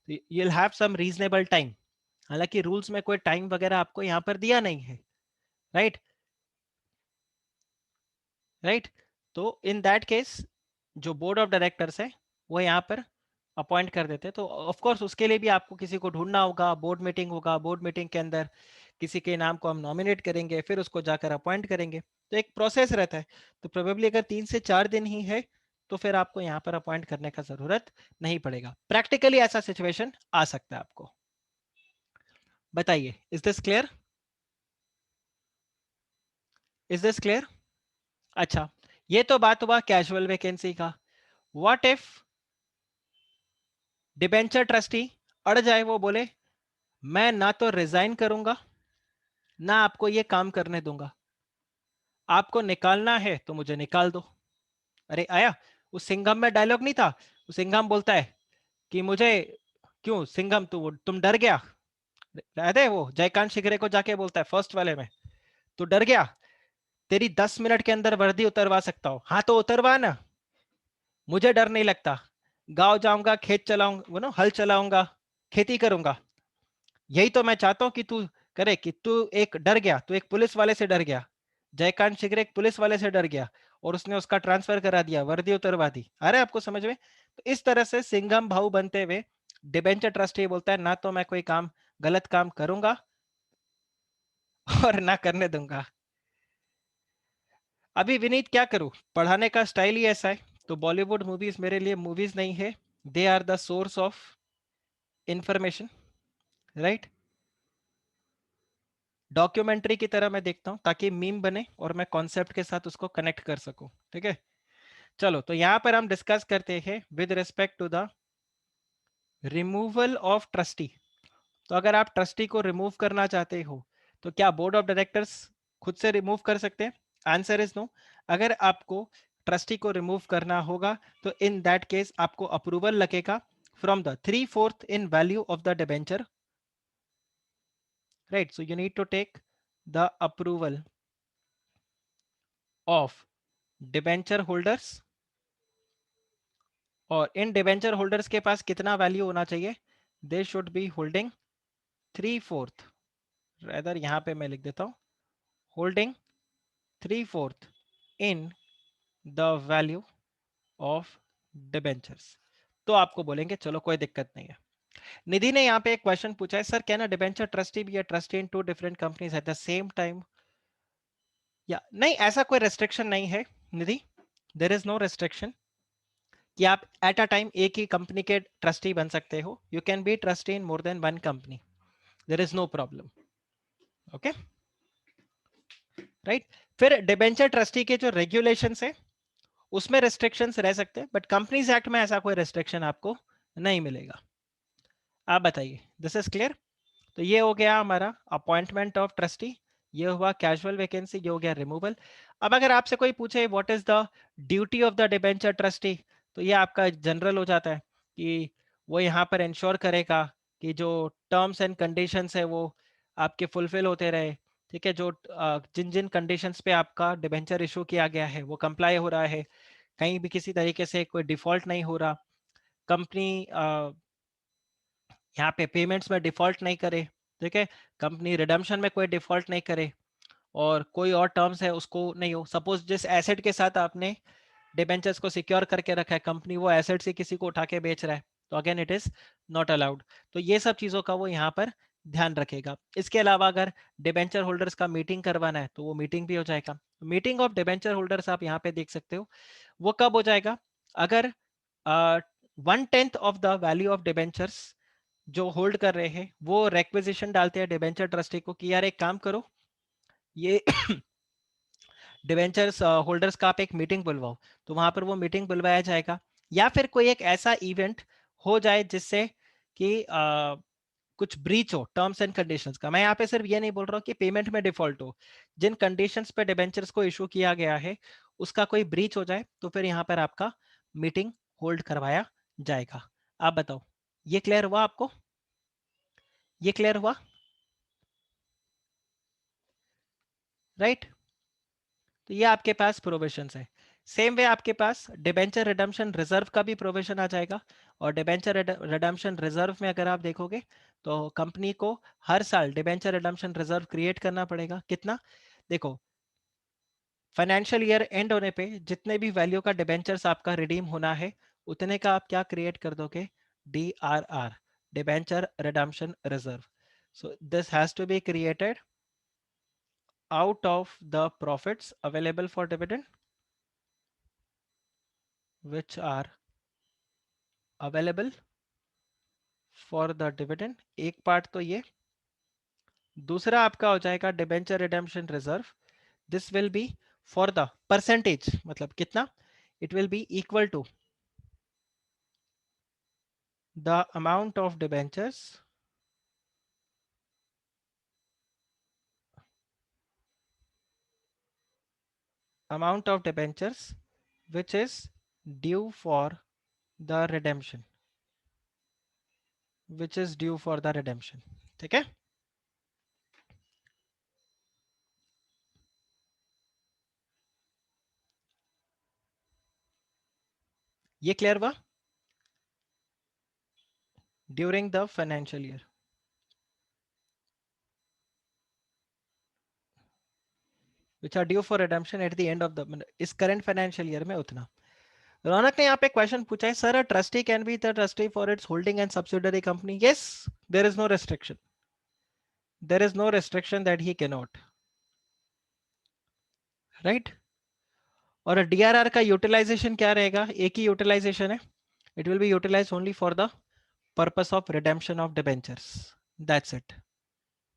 you will have some reasonable time. हालांकि रूल्स में कोई टाइम वगैरह आपको यहाँ पर दिया नहीं है, राइट राइट। तो इन दैट केस जो बोर्ड ऑफ डायरेक्टर्स है वो यहाँ पर अपॉइंट कर देते हैं, तो ऑफ कोर्स उसके लिए भी आपको किसी को ढूंढना होगा, बोर्ड मीटिंग होगा, बोर्ड मीटिंग के अंदर किसी के नाम को हम नॉमिनेट करेंगे, फिर उसको जाकर अपॉइंट करेंगे, तो एक प्रोसेस रहता है। तो प्रोबेबली अगर 3 से 4 दिन ही है तो फिर आपको यहाँ पर अपॉइंट करने का जरूरत नहीं पड़ेगा। प्रैक्टिकली ऐसा सिचुएशन आ सकता है आपको। बताइए, is this clear? Is this clear? अच्छा, ये तो बात हुआ कैजुअल वैकेंसी का। व्हाट इफ डिबेंचर ट्रस्टी अड़ जाए, वो बोले मैं ना तो रिजाइन करूंगा ना आपको ये काम करने दूंगा, आपको निकालना है तो मुझे निकाल दो। अरे आया, उस सिंघम में डायलॉग नहीं था? वो सिंघम बोलता है कि मुझे क्यों सिंघम तुम डर गया, याद है वो जयकांत शिगरे को जाके बोलता है फर्स्ट वाले में, तू डर गया, तेरी 10 मिनट के अंदर वर्दी उतरवा सकता हूँ, हाँ तो उतरवा ना, मुझे डर नहीं लगता, गांव जाऊंगा, खेत चलाऊंगा, वो ना हल चलाऊंगा, खेती करूंगा। यही तो मैं चाहता हूं कि तू करे, कि तू एक डर गया, तू एक पुलिस वाले से डर गया, जयकांत शिगरे एक पुलिस वाले से डर गया और उसने उसका ट्रांसफर करा दिया, वर्दी उतरवा दी। आ रहा है आपको समझ में? तो इस तरह से सिंघम भाऊ बनते हुए डिबेंचर ट्रस्टी बोलता है ना तो मैं कोई काम गलत काम करूंगा और ना करने दूंगा। अभी विनीत क्या करूं, पढ़ाने का स्टाइल ही ऐसा है। तो बॉलीवुड मूवीज मेरे लिए मूवीज नहीं है, they are the source of information, right. Documentary की तरह मैं देखता हूं ताकि मीम बने और मैं कॉन्सेप्ट के साथ उसको कनेक्ट कर सकूं, ठीक है। चलो, तो यहां पर हम डिस्कस करते हैं with respect to the removal of trustee. तो अगर आप ट्रस्टी को रिमूव करना चाहते हो तो क्या बोर्ड ऑफ डायरेक्टर्स खुद से रिमूव कर सकते हैं? Answer is no. अगर आपको ट्रस्टी को रिमूव करना होगा तो इन दैट केस आपको अप्रूवल लगेगा from the 3/4 in value of the debenture, right. So you need to take the approval of debenture holders, और इन डिबेंचर होल्डर्स के पास कितना वैल्यू होना चाहिए? They should be holding 3/4, rather यहां पे मैं लिख देता हूं holding 3/4 in the value of debentures. तो आपको बोलेंगे चलो कोई दिक्कत नहीं है। निधि ने यहाँ पे एक क्वेश्चन पूछा है, sir can a debenture trustee be a trustee in 2 different companies at the same time? या नहीं, ऐसा कोई रेस्ट्रिक्शन नहीं है निधि, देयर इज नो रेस्ट्रिक्शन कि आप एट अ टाइम एक ही कंपनी के ट्रस्टी बन सकते हो। You can be trustee in more than one company, there is no problem, okay, right. फिर डिबेंचर ट्रस्टी के जो रेगुलेशंस है उसमें रेस्ट्रिक्शंस रह सकते हैं, बट कंपनीज एक्ट में ऐसा कोई रेस्ट्रिक्शन आपको नहीं मिलेगा। आप बताइए, दिस इज क्लियर? तो ये हो गया हमारा अपॉइंटमेंट ऑफ ट्रस्टी, ये हुआ कैजुअल वैकेंसी, ये हो गया रिमूवल। अब अगर आपसे कोई पूछे what is the duty of the debenture trustee, तो ये आपका जनरल हो जाता है कि वो यहाँ पर इंश्योर करेगा कि जो टर्म्स एंड कंडीशंस है वो आपके फुलफिल होते रहे, ठीक है, जो जिन जिन कंडीशंस पे आपका डिबेंचर इशू किया गया है वो कंप्लाई हो रहा है, कहीं भी किसी तरीके से कोई डिफॉल्ट नहीं हो रहा, कंपनी यहाँ पे पेमेंट्स में डिफॉल्ट नहीं करे, ठीक है, कंपनी रिडम्पशन में कोई डिफॉल्ट नहीं करे, और कोई और टर्म्स है उसको नहीं हो। सपोज जिस एसेट के साथ आपने डिबेंचर्स को सिक्योर करके रखा है कंपनी, वो एसेट से किसी को उठा के बेच रहा है, तो again it is not allowed. तो ये सब चीजों का वो यहाँ पर ध्यान रखेगा। इसके अलावा अगर डिबेंचर होल्डर्स का मीटिंग करवाना है तो वो मीटिंग भी हो जाएगा। मीटिंग ऑफ डिबेंचर होल्डर्स आप यहाँ पे देख सकते हो, वो कब हो जाएगा, अगर 1/10 of the value of debentures जो होल्ड कर रहे हैं वो रेक्विजिशन डालते हैं डिबेंचर ट्रस्टी को कि यार एक काम करो, ये डिवेंचर्स होल्डर्स का आप एक मीटिंग बुलवाओ, तो वहां पर वो मीटिंग बुलवाया जाएगा। या फिर कोई एक ऐसा इवेंट हो जाए जिससे कि कुछ ब्रीच हो टर्म्स एंड कंडीशंस का। मैं यहाँ पे सिर्फ ये नहीं बोल रहा हूँ कि पेमेंट में डिफॉल्ट हो, जिन कंडीशंस पे डिबेंचर्स को इशू किया गया है उसका कोई ब्रीच हो जाए तो फिर यहाँ पर आपका मीटिंग होल्ड करवाया जाएगा। आप बताओ, ये क्लियर हुआ आपको? ये क्लियर हुआ? राइट? तो ये आपके पास प्रोविजंस है। सेम वे आपके पास डिबेंचर रिडम्पशन रिजर्व का भी प्रोविजन आ जाएगा। और डिबेंचर रिडम्पशन रिजर्व में अगर आप देखोगे तो कंपनी को हर साल डिबेंचर रिडम्पशन रिजर्व क्रिएट करना पड़ेगा। कितना? देखो, फाइनेंशियल ईयर एंड होने पे जितने भी वैल्यू का डिबेंचर्स आपका रिडीम होना है उतने का आप क्या क्रिएट कर दोगे? DRR, debenture redemption reserve. So this has to be created out of the profits available for dividend which are available for the dividend। एक पार्ट तो ये, दूसरा आपका हो जाएगा debenture redemption reserve. This will be for the percentage, मतलब कितना, it will be equal to the amount of debentures amount of debentures which is due for the redemption, which is due for the redemption। ठीक है, ये clear हुआ? During the financial year, which are due for redemption at the end of the इस current financial year में उतना। रौनक ने यहाँ पे क्वेश्चन पूछा है, sir a trustee can be the trustee for its holding and subsidiary company. Yes, there is no restriction, there is no restriction that he can not, right. और DRR का utilization क्या रहेगा? एक ही यूटिलाइजेशन है, it will be utilize only for the purpose of redemption of debentures, that's it.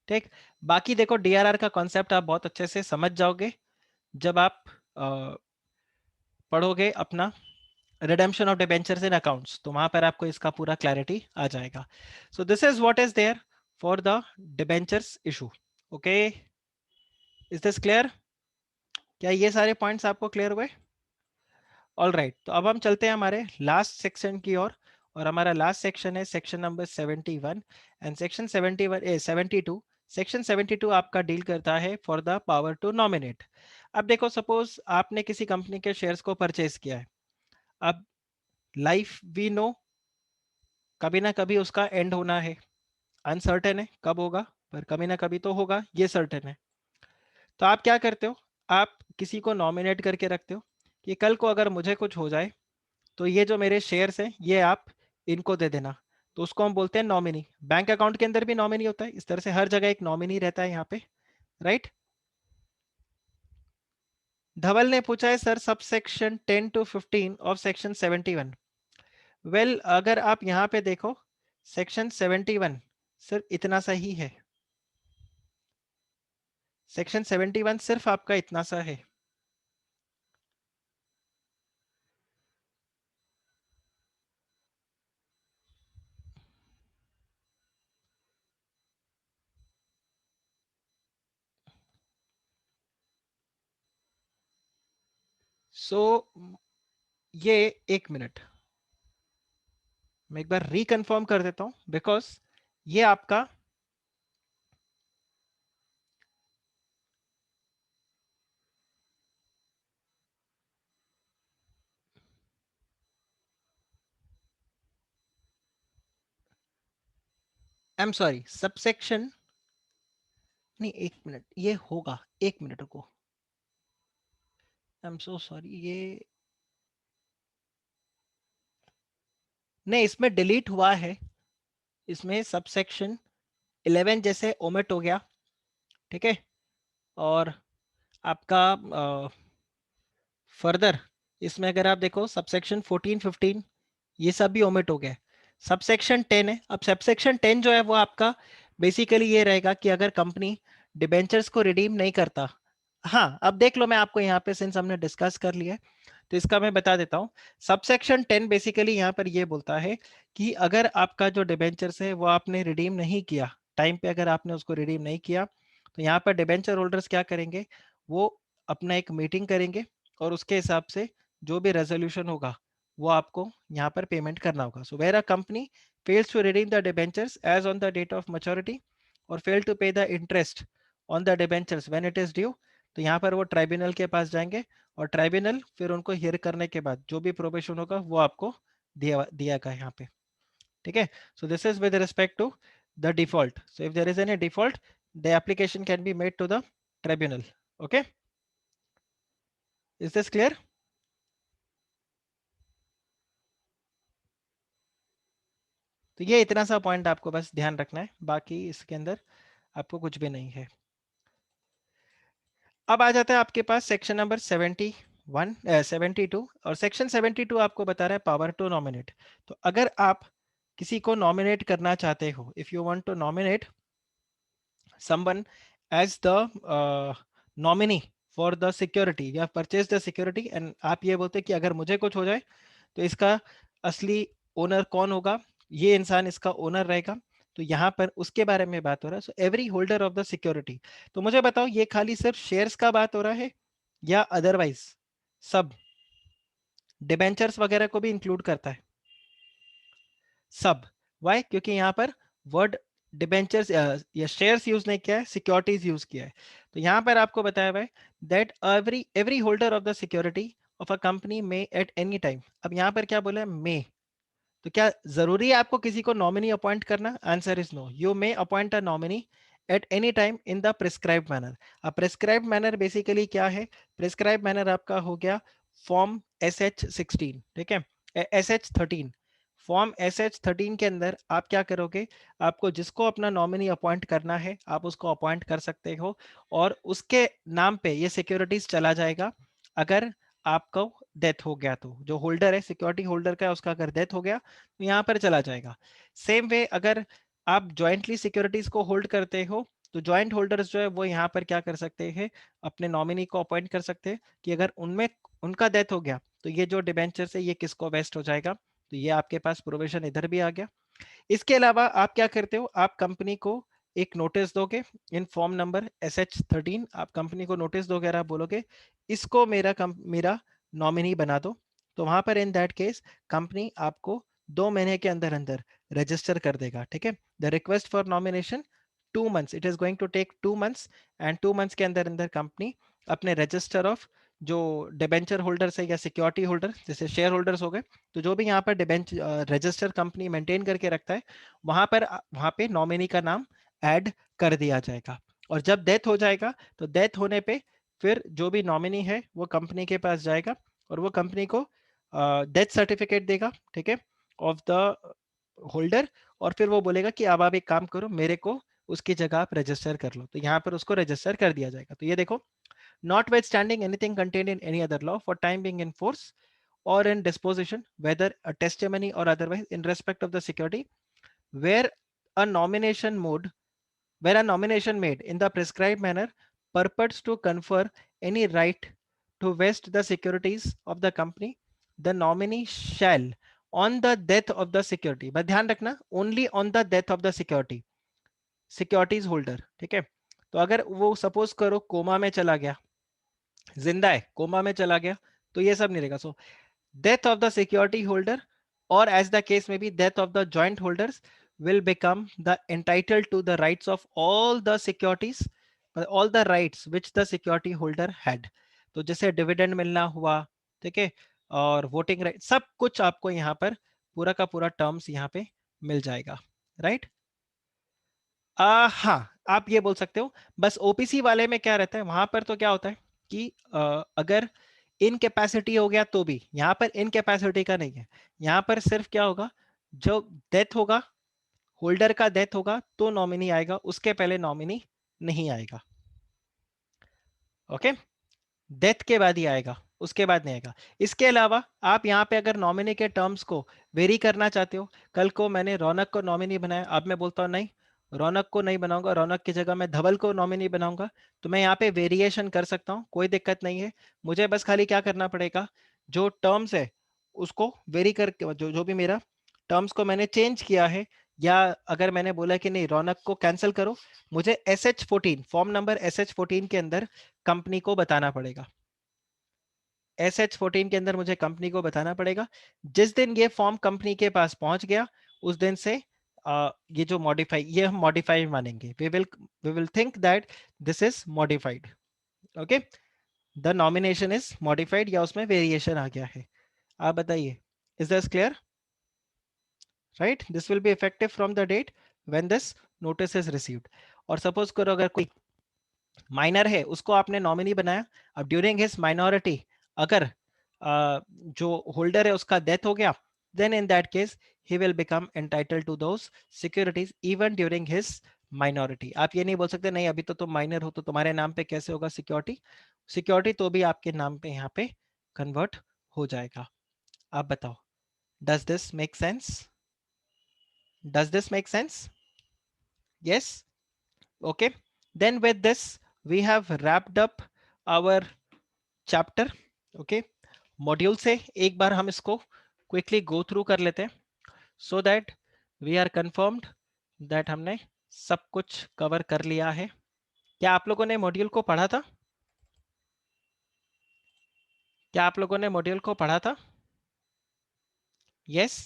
ठीक, बाकी देखो डीआरआर का कॉन्सेप्ट आप बहुत अच्छे से समझ जाओगे जब आप पढ़ोगे अपना redemption of debentures in accounts, तो वहां पर आपको इसका पूरा क्लैरिटी आ जाएगा। So this is what is there for the debentures issue. Okay, is this clear? क्या ये सारे पॉइंट्स आपको क्लियर हुए? ऑल राइट, तो अब हम चलते हैं हमारे लास्ट सेक्शन की ओर। और हमारा लास्ट सेक्शन है section number 71। And section 71 72, section 72 आपका डील करता है for the power to nominate. अब देखो, सपोज आपने किसी कंपनी के शेयर्स को परचेज किया है। अब लाइफ वी नो कभी ना कभी उसका एंड होना है, अनसर्टेन है कब होगा, पर कभी ना कभी तो होगा, ये सर्टेन है। तो आप क्या करते हो? आप किसी को नॉमिनेट करके रखते हो कि कल को अगर मुझे कुछ हो जाए तो ये जो मेरे शेयर्स हैं ये आप इनको दे देना। तो उसको हम बोलते हैं नॉमिनी। बैंक अकाउंट के अंदर भी नॉमिनी होता है, इस तरह से हर जगह एक नॉमिनी रहता है यहाँ पे, राइट। धवल ने पूछा है sir sub section 10 to 15 of section 71। Well, अगर आप यहाँ पे देखो सेक्शन 71 सिर्फ इतना सा ही है, सेक्शन 71 सिर्फ आपका इतना सा है। सो ये, एक मिनट, मैं एक बार रिकन्फर्म कर देता हूं बिकॉज ये आपका आई एम सॉरी, सबसेक्शन नहीं, एक मिनट, ये होगा, एक मिनट रुको, आई एम सो सॉरी, ये नहीं, इसमें डिलीट हुआ है, इसमें सबसेक्शन 11 जैसे ओमिट हो गया, ठीक है। और आपका फर्दर इसमें अगर आप देखो सबसेक्शन 14 15 ये सब भी ओमिट हो गया। सबसेक्शन 10 है, अब सबसेक्शन 10 जो है वो आपका बेसिकली ये रहेगा कि अगर कंपनी डिबेंचर्स को रिडीम नहीं करता, हाँ अब देख लो, मैं आपको यहाँ पे सिंस हमने डिस्कस कर लिया है तो इसका मैं बता देता हूँ। सबसेक्शन 10 बेसिकली यहाँ पर ये बोलता है कि अगर आपका जो डिबेंचर्स है वो आपने रिडीम नहीं किया टाइम पे, अगर आपने उसको रिडीम नहीं किया तो यहाँ पर डिबेंचर होल्डर्स क्या करेंगे, वो अपना एक मीटिंग करेंगे और उसके हिसाब से जो भी रेजोल्यूशन होगा वो आपको यहाँ पर पेमेंट करना होगा। So where a company fails to redeem the debentures as on the date of maturity और fail to pay the interest on the debentures when it is due, तो यहाँ पर वो ट्राइब्यूनल के पास जाएंगे और ट्राइब्यूनल फिर उनको हियर करने के बाद जो भी प्रोविजन होगा वो आपको दिया यहाँ पे, ठीक है। So this is with respect to the default, so if there is any default the application can be made to the tribunal. Okay, is this clear? तो ये इतना सा पॉइंट आपको बस ध्यान रखना है, बाकी इसके अंदर आपको कुछ भी नहीं है। अब आ जाता है आपके पास सेक्शन नंबर 71 72, और सेक्शन 72 आपको बता रहा है पावर टू नॉमिनेट। तो अगर आप किसी को नॉमिनेट करना चाहते हो, if you want to nominate someone as the nominee for the security, you have purchase the security and आप ये बोलते हैं कि अगर मुझे कुछ हो जाए तो इसका असली ओनर कौन होगा, ये इंसान इसका ओनर रहेगा। तो यहाँ पर उसके बारे में बात हो रहा है। So every holder of the security, तो मुझे बताओ ये खाली सिर्फ शेयर्स का बात हो रहा है या अदरवाइज सब डिबेंचर्स वगैरह को भी इंक्लूड करता है? सब। वाई? क्योंकि यहाँ पर वर्ड डिबेंचर्स या शेयर्स यूज नहीं किया है, सिक्योरिटीज यूज किया है। तो यहाँ पर आपको बताया हुआ है that every every holder of the security of a company में एट एनी टाइम। अब यहाँ पर क्या बोला है, मे। तो क्या जरूरी है आपको किसी को नॉमिनी अपॉइंट करना? Answer is no, you may appoint a nominee at any time in the prescribed manner. अब प्रिस्क्राइब्ड मैनर बेसिकली क्या है? प्रिस्क्राइब्ड मैनर आपका हो गया फॉर्म SH16, ठीक है, SH13। फॉर्म SH13 के अंदर आप क्या करोगे, आपको जिसको अपना नॉमिनी अपॉइंट करना है आप उसको अपॉइंट कर सकते हो और उसके नाम पे ये सिक्योरिटीज चला जाएगा। अगर आपको डेथ हो गया तो जो होल्डर है, सिक्योरिटी होल्डर का, उसका अगर डेथ हो गया तो यहाँ पर चला जाएगा। सेम वे अगर आप ज्वाइंटली सिक्योरिटीज को होल्ड करते हो तो ज्वाइंट होल्डर्स जो है वो यहाँ पर क्या कर सकते हैं, अपने नॉमिनी को अपॉइंट कर सकते हैं कि अगर उनमें उनका डेथ हो गया तो ये जो डिबेंचर है ये किसको वेस्ट हो जाएगा। तो ये आपके पास प्रोविजन इधर भी आ गया। इसके अलावा आप क्या करते हो, आप कंपनी को एक नोटिस दोगे इन फॉर्म नंबर SH13, आप कंपनी को नोटिस दोगे और आप बोलोगे इसको मेरा नॉमिनी बना दो। तो वहां पर इन दैट केस कंपनी आपको 2 महीने के अंदर अंदर रजिस्टर कर देगा, ठीक है। The request for nomination 2 months, it is going to take 2 months and 2 months के अंदर अंदर कंपनी अपने रजिस्टर ऑफ जो डिबेंचर होल्डर्स है या सिक्योरिटी होल्डर जैसे शेयर होल्डर्स हो गए, तो जो भी यहाँ पर डिबेंचर रजिस्टर कंपनी मेंटेन करके रखता है वहां पे नॉमिनी का नाम ऐड कर दिया जाएगा। और जब डेथ हो जाएगा तो डेथ होने पे फिर जो भी नॉमिनी है वो कंपनी के पास जाएगा और वो कंपनी को डेथ सर्टिफिकेट देगा, ठीक है, ऑफ द होल्डर। और फिर वो बोलेगा कि अब आप एक काम करो, मेरे को उसकी जगह आप रजिस्टर कर लो, तो यहाँ पर उसको रजिस्टर कर दिया जाएगा। तो ये देखो, notwithstanding anything contained in any other law for time being in force or in disposition, whether a testimony or otherwise, in respect of the security, where a nomination mode, where a nomination made in the prescribed manner purports to confer any right to vest the securities of the company, the nominee shall, on the death of the security, but ध्यान रखना only on the death of the security, securities holder, ठीक है। तो अगर वो suppose करो coma में चला गया, जिंदा है कोमा में चला गया, तो ये सब नहीं रहेगा। सो death of the security holder or as the case may be death of the joint holders will become the entitled to the rights of all the securities, all the rights which the security holder had। तो जैसे dividend मिलना हुआ, ठीक है, और voting right, सब कुछ आपको यहाँ पर पूरा का पूरा टर्म्स यहाँ पे मिल जाएगा, राइट। हाँ, आप ये बोल सकते हो। बस ओपीसी वाले में क्या रहता है, वहां पर तो क्या होता है कि अगर इनकैपेसिटी हो गया तो भी, यहाँ पर इनकैपेसिटी का नहीं है। यहाँ पर सिर्फ क्या होगा, जो डेथ होगा, होल्डर का डेथ होगा तो नॉमिनी आएगा, उसके पहले नॉमिनी नहीं आएगा। ओके, डेथ के बाद ही आएगा, उसके बाद नहीं आएगा। इसके अलावा आप यहाँ पे अगर नॉमिनी के टर्म्स को वेरी करना चाहते हो, कल को मैंने रौनक को नॉमिनी बनाया, अब मैं बोलता हूँ नहीं, रौनक को नहीं बनाऊंगा, रौनक की जगह मैं धवल को नॉमिनी बनाऊंगा, तो मैं यहाँ पे वेरिएशन कर सकता हूँ, कोई दिक्कत नहीं है। मुझे बस खाली क्या करना पड़ेगा, जो टर्म्स है उसको वेरी करके, जो जो भी मेरा टर्म्स को मैंने चेंज किया है, या अगर मैंने बोला कि नहीं रौनक को कैंसिल करो, मुझे SH14 फॉर्म नंबर SH14 के अंदर कंपनी को बताना पड़ेगा। SH14 के अंदर मुझे कंपनी को बताना पड़ेगा। जिस दिन ये फॉर्म कंपनी के पास पहुंच गया, उस दिन से ये जो मॉडिफाई, ये हम मॉडिफाई मानेंगे। We will think that this is modified. Okay, the nomination is modified, या उसमें वेरिएशन आ गया है। आप बताइए, is this clear? Right, this will be effective from the date when this notice is received. और सपोज करो अगर कोई माइनर है, उसको आपने नॉमिनी बनाया, अब ड्यूरिंग हिज माइनॉरिटी अगर जो होल्डर है उसका डेथ हो गया, then in that case he will become entitled to those securities even during his minority. आप ये नहीं बोल सकते नहीं अभी तो तुम माइनर हो तो तुम्हारे नाम पे कैसे होगा सिक्योरिटी, सिक्योरिटी तो भी आपके नाम पे यहाँ पे कन्वर्ट हो जाएगा। आप बताओ, does this make sense? Does this make sense? Yes? Okay, then with this we have wrapped up our chapter. Okay, module से एक बार हम इसको क्विकली गो थ्रू कर लेते हैं, so that we are confirmed that हमने सब कुछ कवर कर लिया है। क्या आप लोगों ने मॉड्यूल को पढ़ा था? क्या आप लोगों ने मॉड्यूल को पढ़ा था? यस,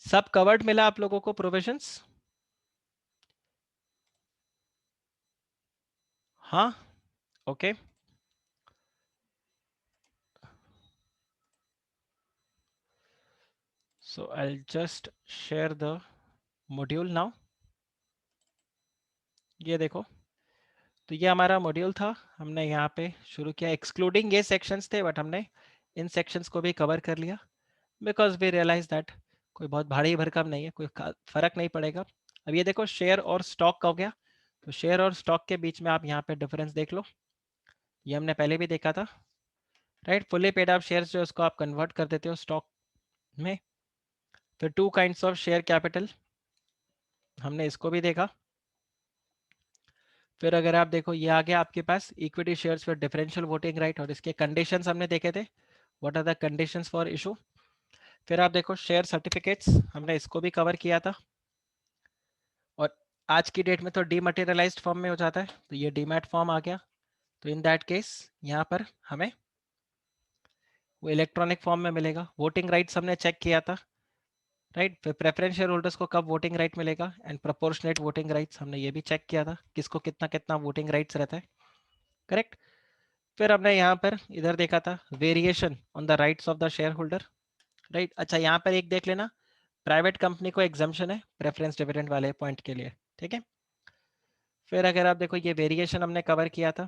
सब कवर्ड मिला आप लोगों को प्रोविजंस? हाँ, okay, so I'll just share the module now. ये देखो, तो ये हमारा मॉड्यूल था, हमने यहाँ पे शुरू किया, एक्सक्लूडिंग ये सेक्शंस थे बट हमने इन सेक्शंस को भी कवर कर लिया, बिकॉज वी रियलाइज दैट कोई बहुत भारी भरकम नहीं है, कोई फर्क नहीं पड़ेगा। अब ये देखो, शेयर और स्टॉक का हो गया, तो शेयर और स्टॉक के बीच में आप यहाँ पे डिफरेंस देख लो, ये हमने पहले भी देखा था। Right, fully paid up shares जो उसको आप कन्वर्ट कर देते हो स्टॉक में। फिर two kinds of share capital, हमने इसको भी देखा। फिर अगर आप देखो, ये आ गया आपके पास इक्विटी शेयर्स फिर डिफरेंशियल वोटिंग राइट, और इसके कंडीशंस हमने देखे थे, what are the conditions for issue. फिर आप देखो शेयर सर्टिफिकेट्स, हमने इसको भी कवर किया था, और आज की डेट में तो डीमटेरियलाइज्ड फॉर्म में हो जाता है, तो ये डीमैट फॉर्म आ गया, तो इन दैट केस यहाँ पर हमें वो इलेक्ट्रॉनिक फॉर्म में मिलेगा। वोटिंग राइट्स हमने चेक किया था, राइट, फिर प्रेफरेंस शेयर होल्डर्स को कब वोटिंग राइट मिलेगा, एंड प्रोपोर्शनेट वोटिंग राइट्स हमने ये भी चेक किया था, किसको कितना कितना वोटिंग राइट्स रहता है, करेक्ट। फिर हमने यहाँ पर इधर देखा था variation on the rights of the share holder, right. अच्छा, यहाँ पर एक देख लेना, प्राइवेट कंपनी को एग्जाम्पशन है प्रेफरेंस डिविडेंड वाले पॉइंट के लिए, ठीक है। फिर अगर आप देखो, ये वेरिएशन हमने कवर किया था।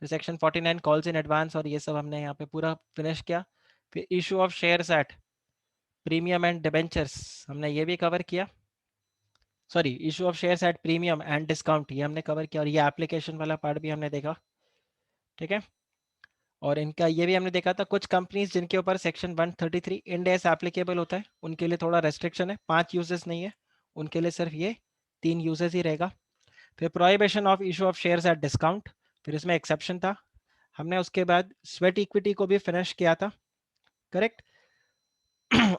फिर सेक्शन 49 कॉल्स इन एडवांस, और ये सब हमने यहाँ पे पूरा फिनिश किया। फिर issue of shares at premium and debentures, हमने ये भी कवर किया। Sorry, issue of shares at premium and discount, ये हमने कवर किया, और ये एप्लीकेशन वाला पार्ट भी हमने देखा, ठीक है। और इनका ये भी हमने देखा था, कुछ कंपनीज जिनके ऊपर सेक्शन 133 इंड एस एप्लीकेबल होता है, उनके लिए थोड़ा रेस्ट्रिक्शन है, 5 यूजेस नहीं है, उनके लिए सिर्फ ये 3 यूजेस ही रहेगा। फिर prohibition of issue of shares at discount, फिर इसमें एक्सेप्शन था। हमने उसके बाद स्वेट इक्विटी को भी फिनिश किया था, करेक्ट।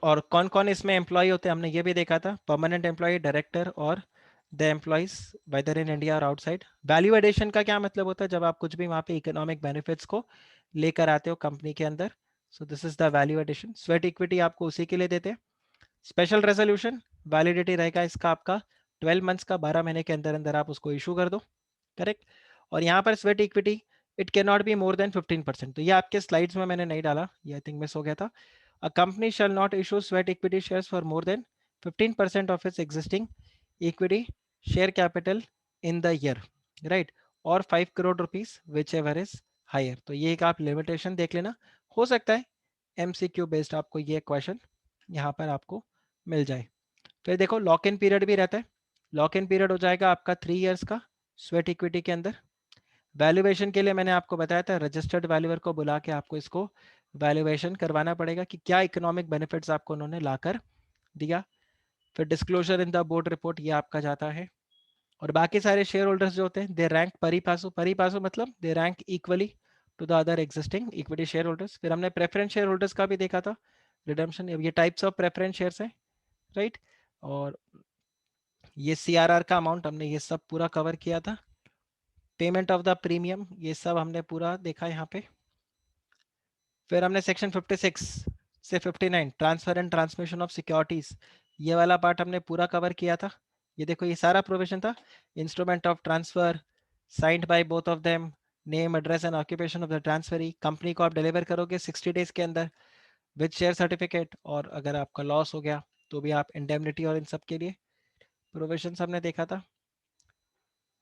और कौन कौन इसमें एम्प्लॉय होते हैं हमने ये भी देखा था, परमानेंट एम्प्लॉय, डायरेक्टर और the employees whether in India और आउटसाइड। वैल्यू एडिशन का क्या मतलब होता है, जब आप कुछ भी वहाँ पे इकोनॉमिक बेनिफिट्स को लेकर आते हो कंपनी के अंदर, so this is the value addition. Sweat equity आपको उसी के लिए देते हैं। स्पेशल रेजोल्यूशन, वैलिडिटी रहेगा इसका आपका 12 मंथ्स का, 12 महीने के अंदर अंदर आप उसको इशू कर दो, करेक्ट। और यहाँ पर sweat equity it can not be more than 15%, तो ये आपके स्लाइड्स में मैंने नहीं डाला, ये आई थिंक मिस हो गया था। A company shall not issue sweat equity shares for more than 15% of its existing equity share capital in the year, right, और 5 crore rupees whichever is higher. तो ये एक आप लिमिटेशन देख लेना, हो सकता है एमसीक्यू बेस्ड आपको ये क्वेश्चन यहाँ पर आपको मिल जाए। फिर देखो लॉक इन पीरियड भी रहता है, लॉक इन पीरियड हो जाएगा आपका 3 इयर्स का स्वेट इक्विटी के अंदर। वैल्यूएशन के लिए मैंने आपको बताया था रजिस्टर्ड वैल्यूअर को बुला के आपको इसको वैल्यूएशन करवाना पड़ेगा कि क्या इकोनॉमिक बेनिफिट्स आपको उन्होंने लाकर दिया। फिर disclosure in the board report ये आपका जाता है। और बाकी सारे शेयर होल्डर्स जो होते हैं दे रैंक परी पासो मतलब they rank equally to the other existing equity share holders. फिर हमने प्रेफरेंस शेयर होल्डर्स का भी देखा था रिडम्पशन, ये टाइप्स ऑफ प्रेफरेंस शेयर्स हैं, राइट। और ये सीआरआर का अमाउंट हमने ये सब पूरा कवर किया था। पेमेंट ऑफ द प्रीमियम ये सब हमने पूरा देखा यहाँ पे। फिर हमने सेक्शन 56 से 59 transfer and transmission of securities ये वाला पार्ट हमने पूरा कवर किया था। ये देखो ये सारा प्रोविजन था, instrument of transfer signed by both of them, name address and occupation of the transferee, company को आप डिलीवर करोगे 60 डेज के अंदर विद शेयर सर्टिफिकेट, और अगर आपका लॉस हो गया तो भी आप इंडेमनिटी और इन सब के लिए प्रोविजन हमने देखा था,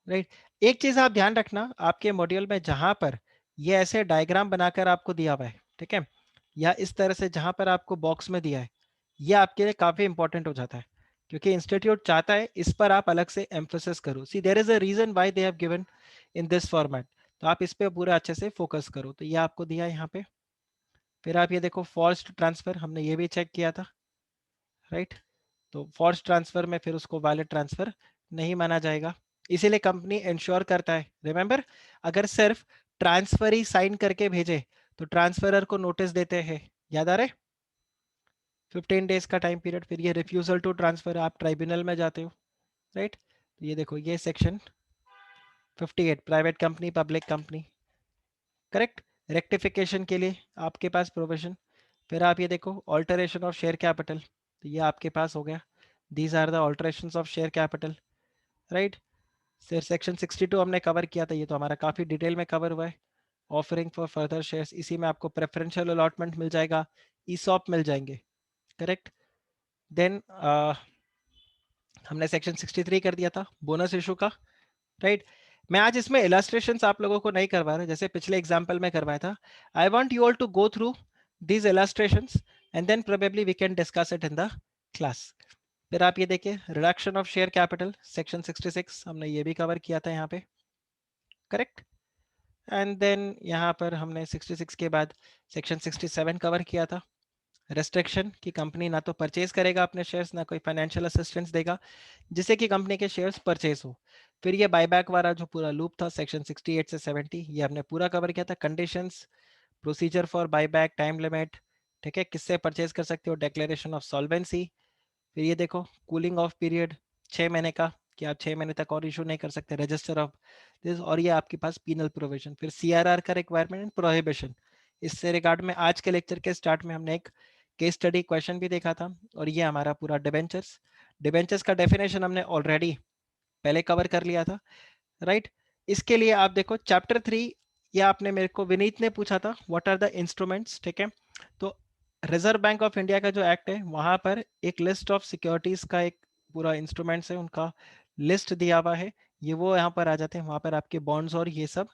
राइट। एक चीज आप ध्यान रखना आपके मॉड्यूल में जहां पर ये ऐसे डायग्राम बनाकर आपको दिया हुआ है, ठीक है, या इस तरह से जहां पर आपको बॉक्स में दिया है, ये आपके लिए काफी इंपॉर्टेंट हो जाता है क्योंकि इंस्टीट्यूट चाहता है इस पर आप अलग से एम्फोसिस करो। See there is a reason why they have given in this format, तो आप इस पे पूरा अच्छे से फोकस करो। तो ये आपको दिया है यहाँ पे। फिर आप ये देखो फॉर्स्ड ट्रांसफर हमने ये भी चेक किया था, राइट। तो फॉर्स ट्रांसफर में फिर उसको वैलिड ट्रांसफर नहीं माना जाएगा, इसीलिए कंपनी इंश्योर करता है, रिमेंबर, अगर सिर्फ ट्रांसफर ही साइन करके भेजे तो ट्रांसफरर को नोटिस देते हैं, याद आ रहे, 15 डेज का टाइम पीरियड। फिर ये रिफ्यूजल टू ट्रांसफर आप ट्राइब्यूनल में जाते हो, राइट। तो ये देखो ये section 58 private company public company, correct, rectification के लिए आपके पास प्रोविजन। फिर आप ये देखो ऑल्टरेशन ऑफ शेयर कैपिटल, तो ये आपके पास हो गया, these are the alterations of share capital, right. फिर सेक्शन 62 हमने कवर किया था, ये तो हमारा काफी डिटेल में कवर हुआ है। ऑफरिंग फॉर फर्दर शेयर्स, इसी में आपको प्रेफरेंशियल अलॉटमेंट मिल जाएगा, ईसॉप मिल जाएंगे, करेक्ट। देन हमने सेक्शन 63 कर दिया था बोनस इशू का, राइट। मैं आज इसमें इलास्ट्रेशंस आप लोगों को नहीं करवा रहा, जैसे पिछले एग्जाम्पल में करवाया था। I want you all to go through these illustrations and then probably we can discuss it in the class. फिर आप ये देखिए reduction of share capital section 66 हमने ये भी कवर किया था यहाँ पे, करेक्ट। एंड देन यहाँ पर हमने 66 के बाद सेक्शन 67 कवर किया था, रेस्ट्रिक्शन कि कंपनी ना तो परचेज करेगा अपने शेयर्स, ना कोई फाइनेंशियल असिस्टेंस देगा जिससे कि कंपनी के शेयर्स परचेज हो। फिर ये बायबैक वाला जो पूरा लूप था सेक्शन 68 से 70 ये हमने पूरा कवर किया था, conditions, procedure for buyback, time limit, ठीक है, किससे परचेज कर सकते हो, डिक्लेरेशन ऑफ सॉल्वेंसी। फिर ये देखो कूलिंग ऑफ पीरियड 6 महीने का, कि आप 6 महीने तक और इशू नहीं कर सकते रजिस्टर ऑफ दिस, और ये आपके पास पीनल प्रोविजन। फिर सीआरआर का रिक्वायरमेंट एंड प्रोहिबिशन, इससे रिगार्ड में आज के लेक्चर के स्टार्ट में हमने एक केस स्टडी क्वेश्चन भी देखा था। और ये हमारा पूरा डिबेंचर्स, डिबेंचर्स का डेफिनेशन हमने ऑलरेडी पहले कवर कर लिया था, राइट। इसके लिए आप देखो चैप्टर 3, ये आपने मेरे को विनीत ने पूछा था व्हाट आर द इंस्ट्रूमेंट्स, ठीक है। तो रिजर्व बैंक ऑफ इंडिया का जो एक्ट है वहां पर एक लिस्ट ऑफ सिक्योरिटीज का एक पूरा इंस्ट्रूमेंट्स है उनका लिस्ट दिया हुआ है, ये वो यहाँ पर आ जाते हैं, वहां पर आपके बॉन्ड्स और ये सब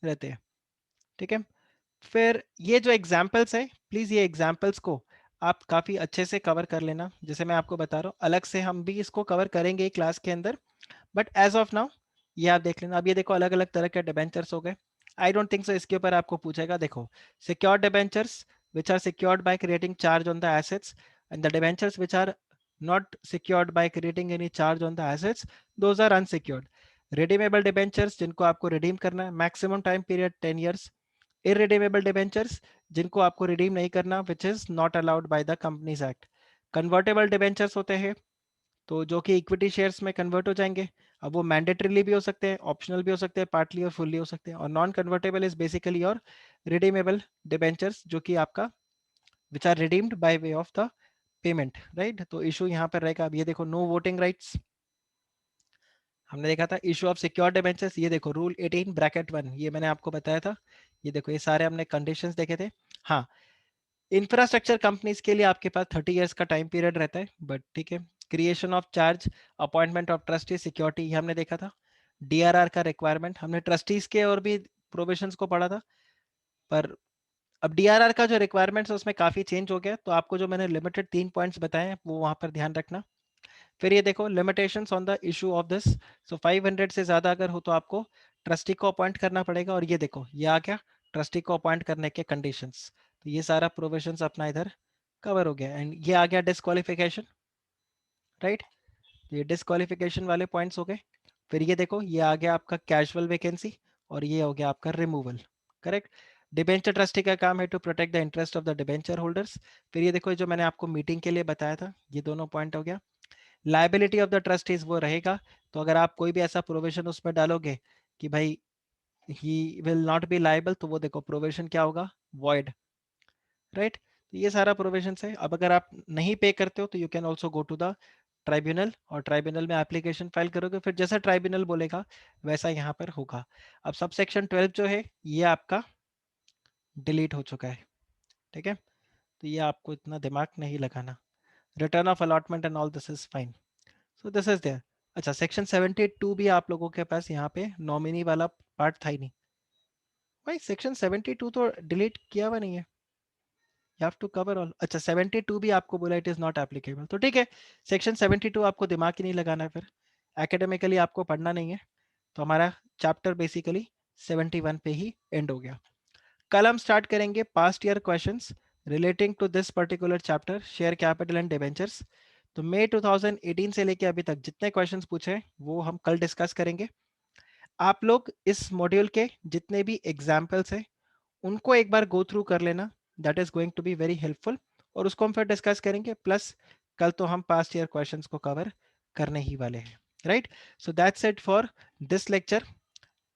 रहते हैं, ठीक है। फिर ये जो एग्जाम्पल्स है प्लीज ये एग्जाम्पल्स को आप काफी अच्छे से कवर कर लेना, जैसे मैं आपको बता रहा हूँ अलग से हम भी इसको कवर करेंगे क्लास के अंदर, बट एज ऑफ नाउ ये आप देख लेना। अब ये देखो अलग अलग तरह के डिबेंचर्स हो गए, आई डोंट थिंक सो इसके ऊपर आपको पूछेगा। देखो secured debentures which are secured by creating charge on the assets, and the debentures which are not secured by creating any charge on the assets, those are unsecured. redeemable debentures जिनको आपको redeem करना है, maximum time period 10 years. irredeemable debentures जिनको आपको redeem नहीं करना, which is not allowed by the companies act. convertible debentures होते हैं तो जो कि इक्विटी शेयर्स में कन्वर्ट हो जाएंगे, अब वो मैंडेटरीली भी हो सकते हैं, ऑप्शनल भी हो सकते हैं, पार्टली और फुल्ली हो सकते हैं। और नॉन कन्वर्टेबल इज बेसिकली और रिडीमेबल डिबेंचर्स जो कि आपका which are redeemed by way of the payment, right. तो इशू यहाँ पर रहेगा। अब ये देखो नो वोटिंग राइट्स हमने देखा था, इशू ऑफ सिक्योर्ड डिबेंचर्स ये देखो रूल 18 ब्रैकेट 1 ये मैंने आपको बताया था, ये देखो ये सारे हमने कंडीशंस देखे थे। हाँ इंफ्रास्ट्रक्चर कंपनीज के लिए आपके पास 30 इयर्स का टाइम पीरियड रहता है, बट ठीक है creation of charge, appointment of trustee, security, ये हमने देखा था। डीआरआर का रिक्वायरमेंट, हमने ट्रस्टीज के और भी प्रोविजंस को पढ़ा था, पर अब डीआरआर का जो रिक्वायरमेंट्स है उसमें काफी चेंज हो गया, तो आपको जो मैंने लिमिटेड 3 पॉइंट्स बताए हैं वो वहां पर ध्यान रखना। फिर ये देखो limitations on the issue of this, so 500 से ज्यादा अगर हो तो आपको ट्रस्टी को अपॉइंट करना पड़ेगा। और ये देखो ये आ गया ट्रस्टी को अपॉइंट करने के कंडीशंस, तो ये सारा प्रोविजंस अपना इधर कवर हो गया। एंड ये आ गया डिस्क्वालिफिकेशन, राइट, ये डिस्क्वालिफिकेशन वाले पॉइंट्स हो गए। फिर ये देखो ये आ गया आपका कैजुअल वैकेंसी, और ये हो गया आपका रिमूवल, करेक्ट। डिबेंचर ट्रस्टी का काम है to protect the interest of the debenture holders. फिर ये देखो जो मैंने आपको मीटिंग के लिए बताया था, ये दोनों पॉइंट हो गया। लाइबिलिटी ऑफ द ट्रस्टीज वो रहेगा, तो अगर आप कोई भी ऐसा प्रोविजन उसमें डालोगे कि भाई he will not be liable, तो वो देखो प्रोविजन क्या होगा, वॉइड, राइट। तो ये सारा प्रोविजन है। अब अगर आप नहीं पे करते हो तो you can also go to the tribunal, और ट्राइब्यूनल में एप्लीकेशन फाइल करोगे, फिर जैसा ट्राइब्यूनल बोलेगा वैसा यहाँ पर होगा। अब सब सेक्शन 12 जो है ये आपका डिलीट हो चुका है, ठीक है, तो ये आपको इतना दिमाग नहीं लगाना। Return of allotment and all this is fine, so this is there. अच्छा, सेक्शन 72 भी आप लोगों के पास यहाँ पे नॉमिनी वाला पार्ट था ही नहीं भाई, सेक्शन 72 तो डिलीट किया हुआ नहीं है, you have to cover all. अच्छा, 72 भी आपको बोला इट इज नॉट एप्लीकेबल, तो ठीक है, सेक्शन 72 आपको दिमाग ही नहीं लगाना है, फिर एकेडमिकली आपको पढ़ना नहीं है, तो हमारा चैप्टर बेसिकली 71 पे ही एंड हो गया। कल हम स्टार्ट करेंगे past year questions relating to this particular chapter, share capital and debentures. तो मई 2018 से लेके अभी तक जितने क्वेश्चंस पूछे हैं वो हम कल डिस्कस करेंगे। आप लोग इस मॉड्यूल के जितने भी एग्जाम्पल्स हैं उनको एक बार गो थ्रू कर लेना, that is going to be very helpful, और उसको हम फिर डिस्कस करेंगे। प्लस कल तो हम पास्ट ईयर क्वेश्चंस को कवर करने ही वाले हैं, right. So that's it for this lecture,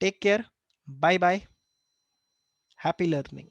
take care, bye bye, happy learning.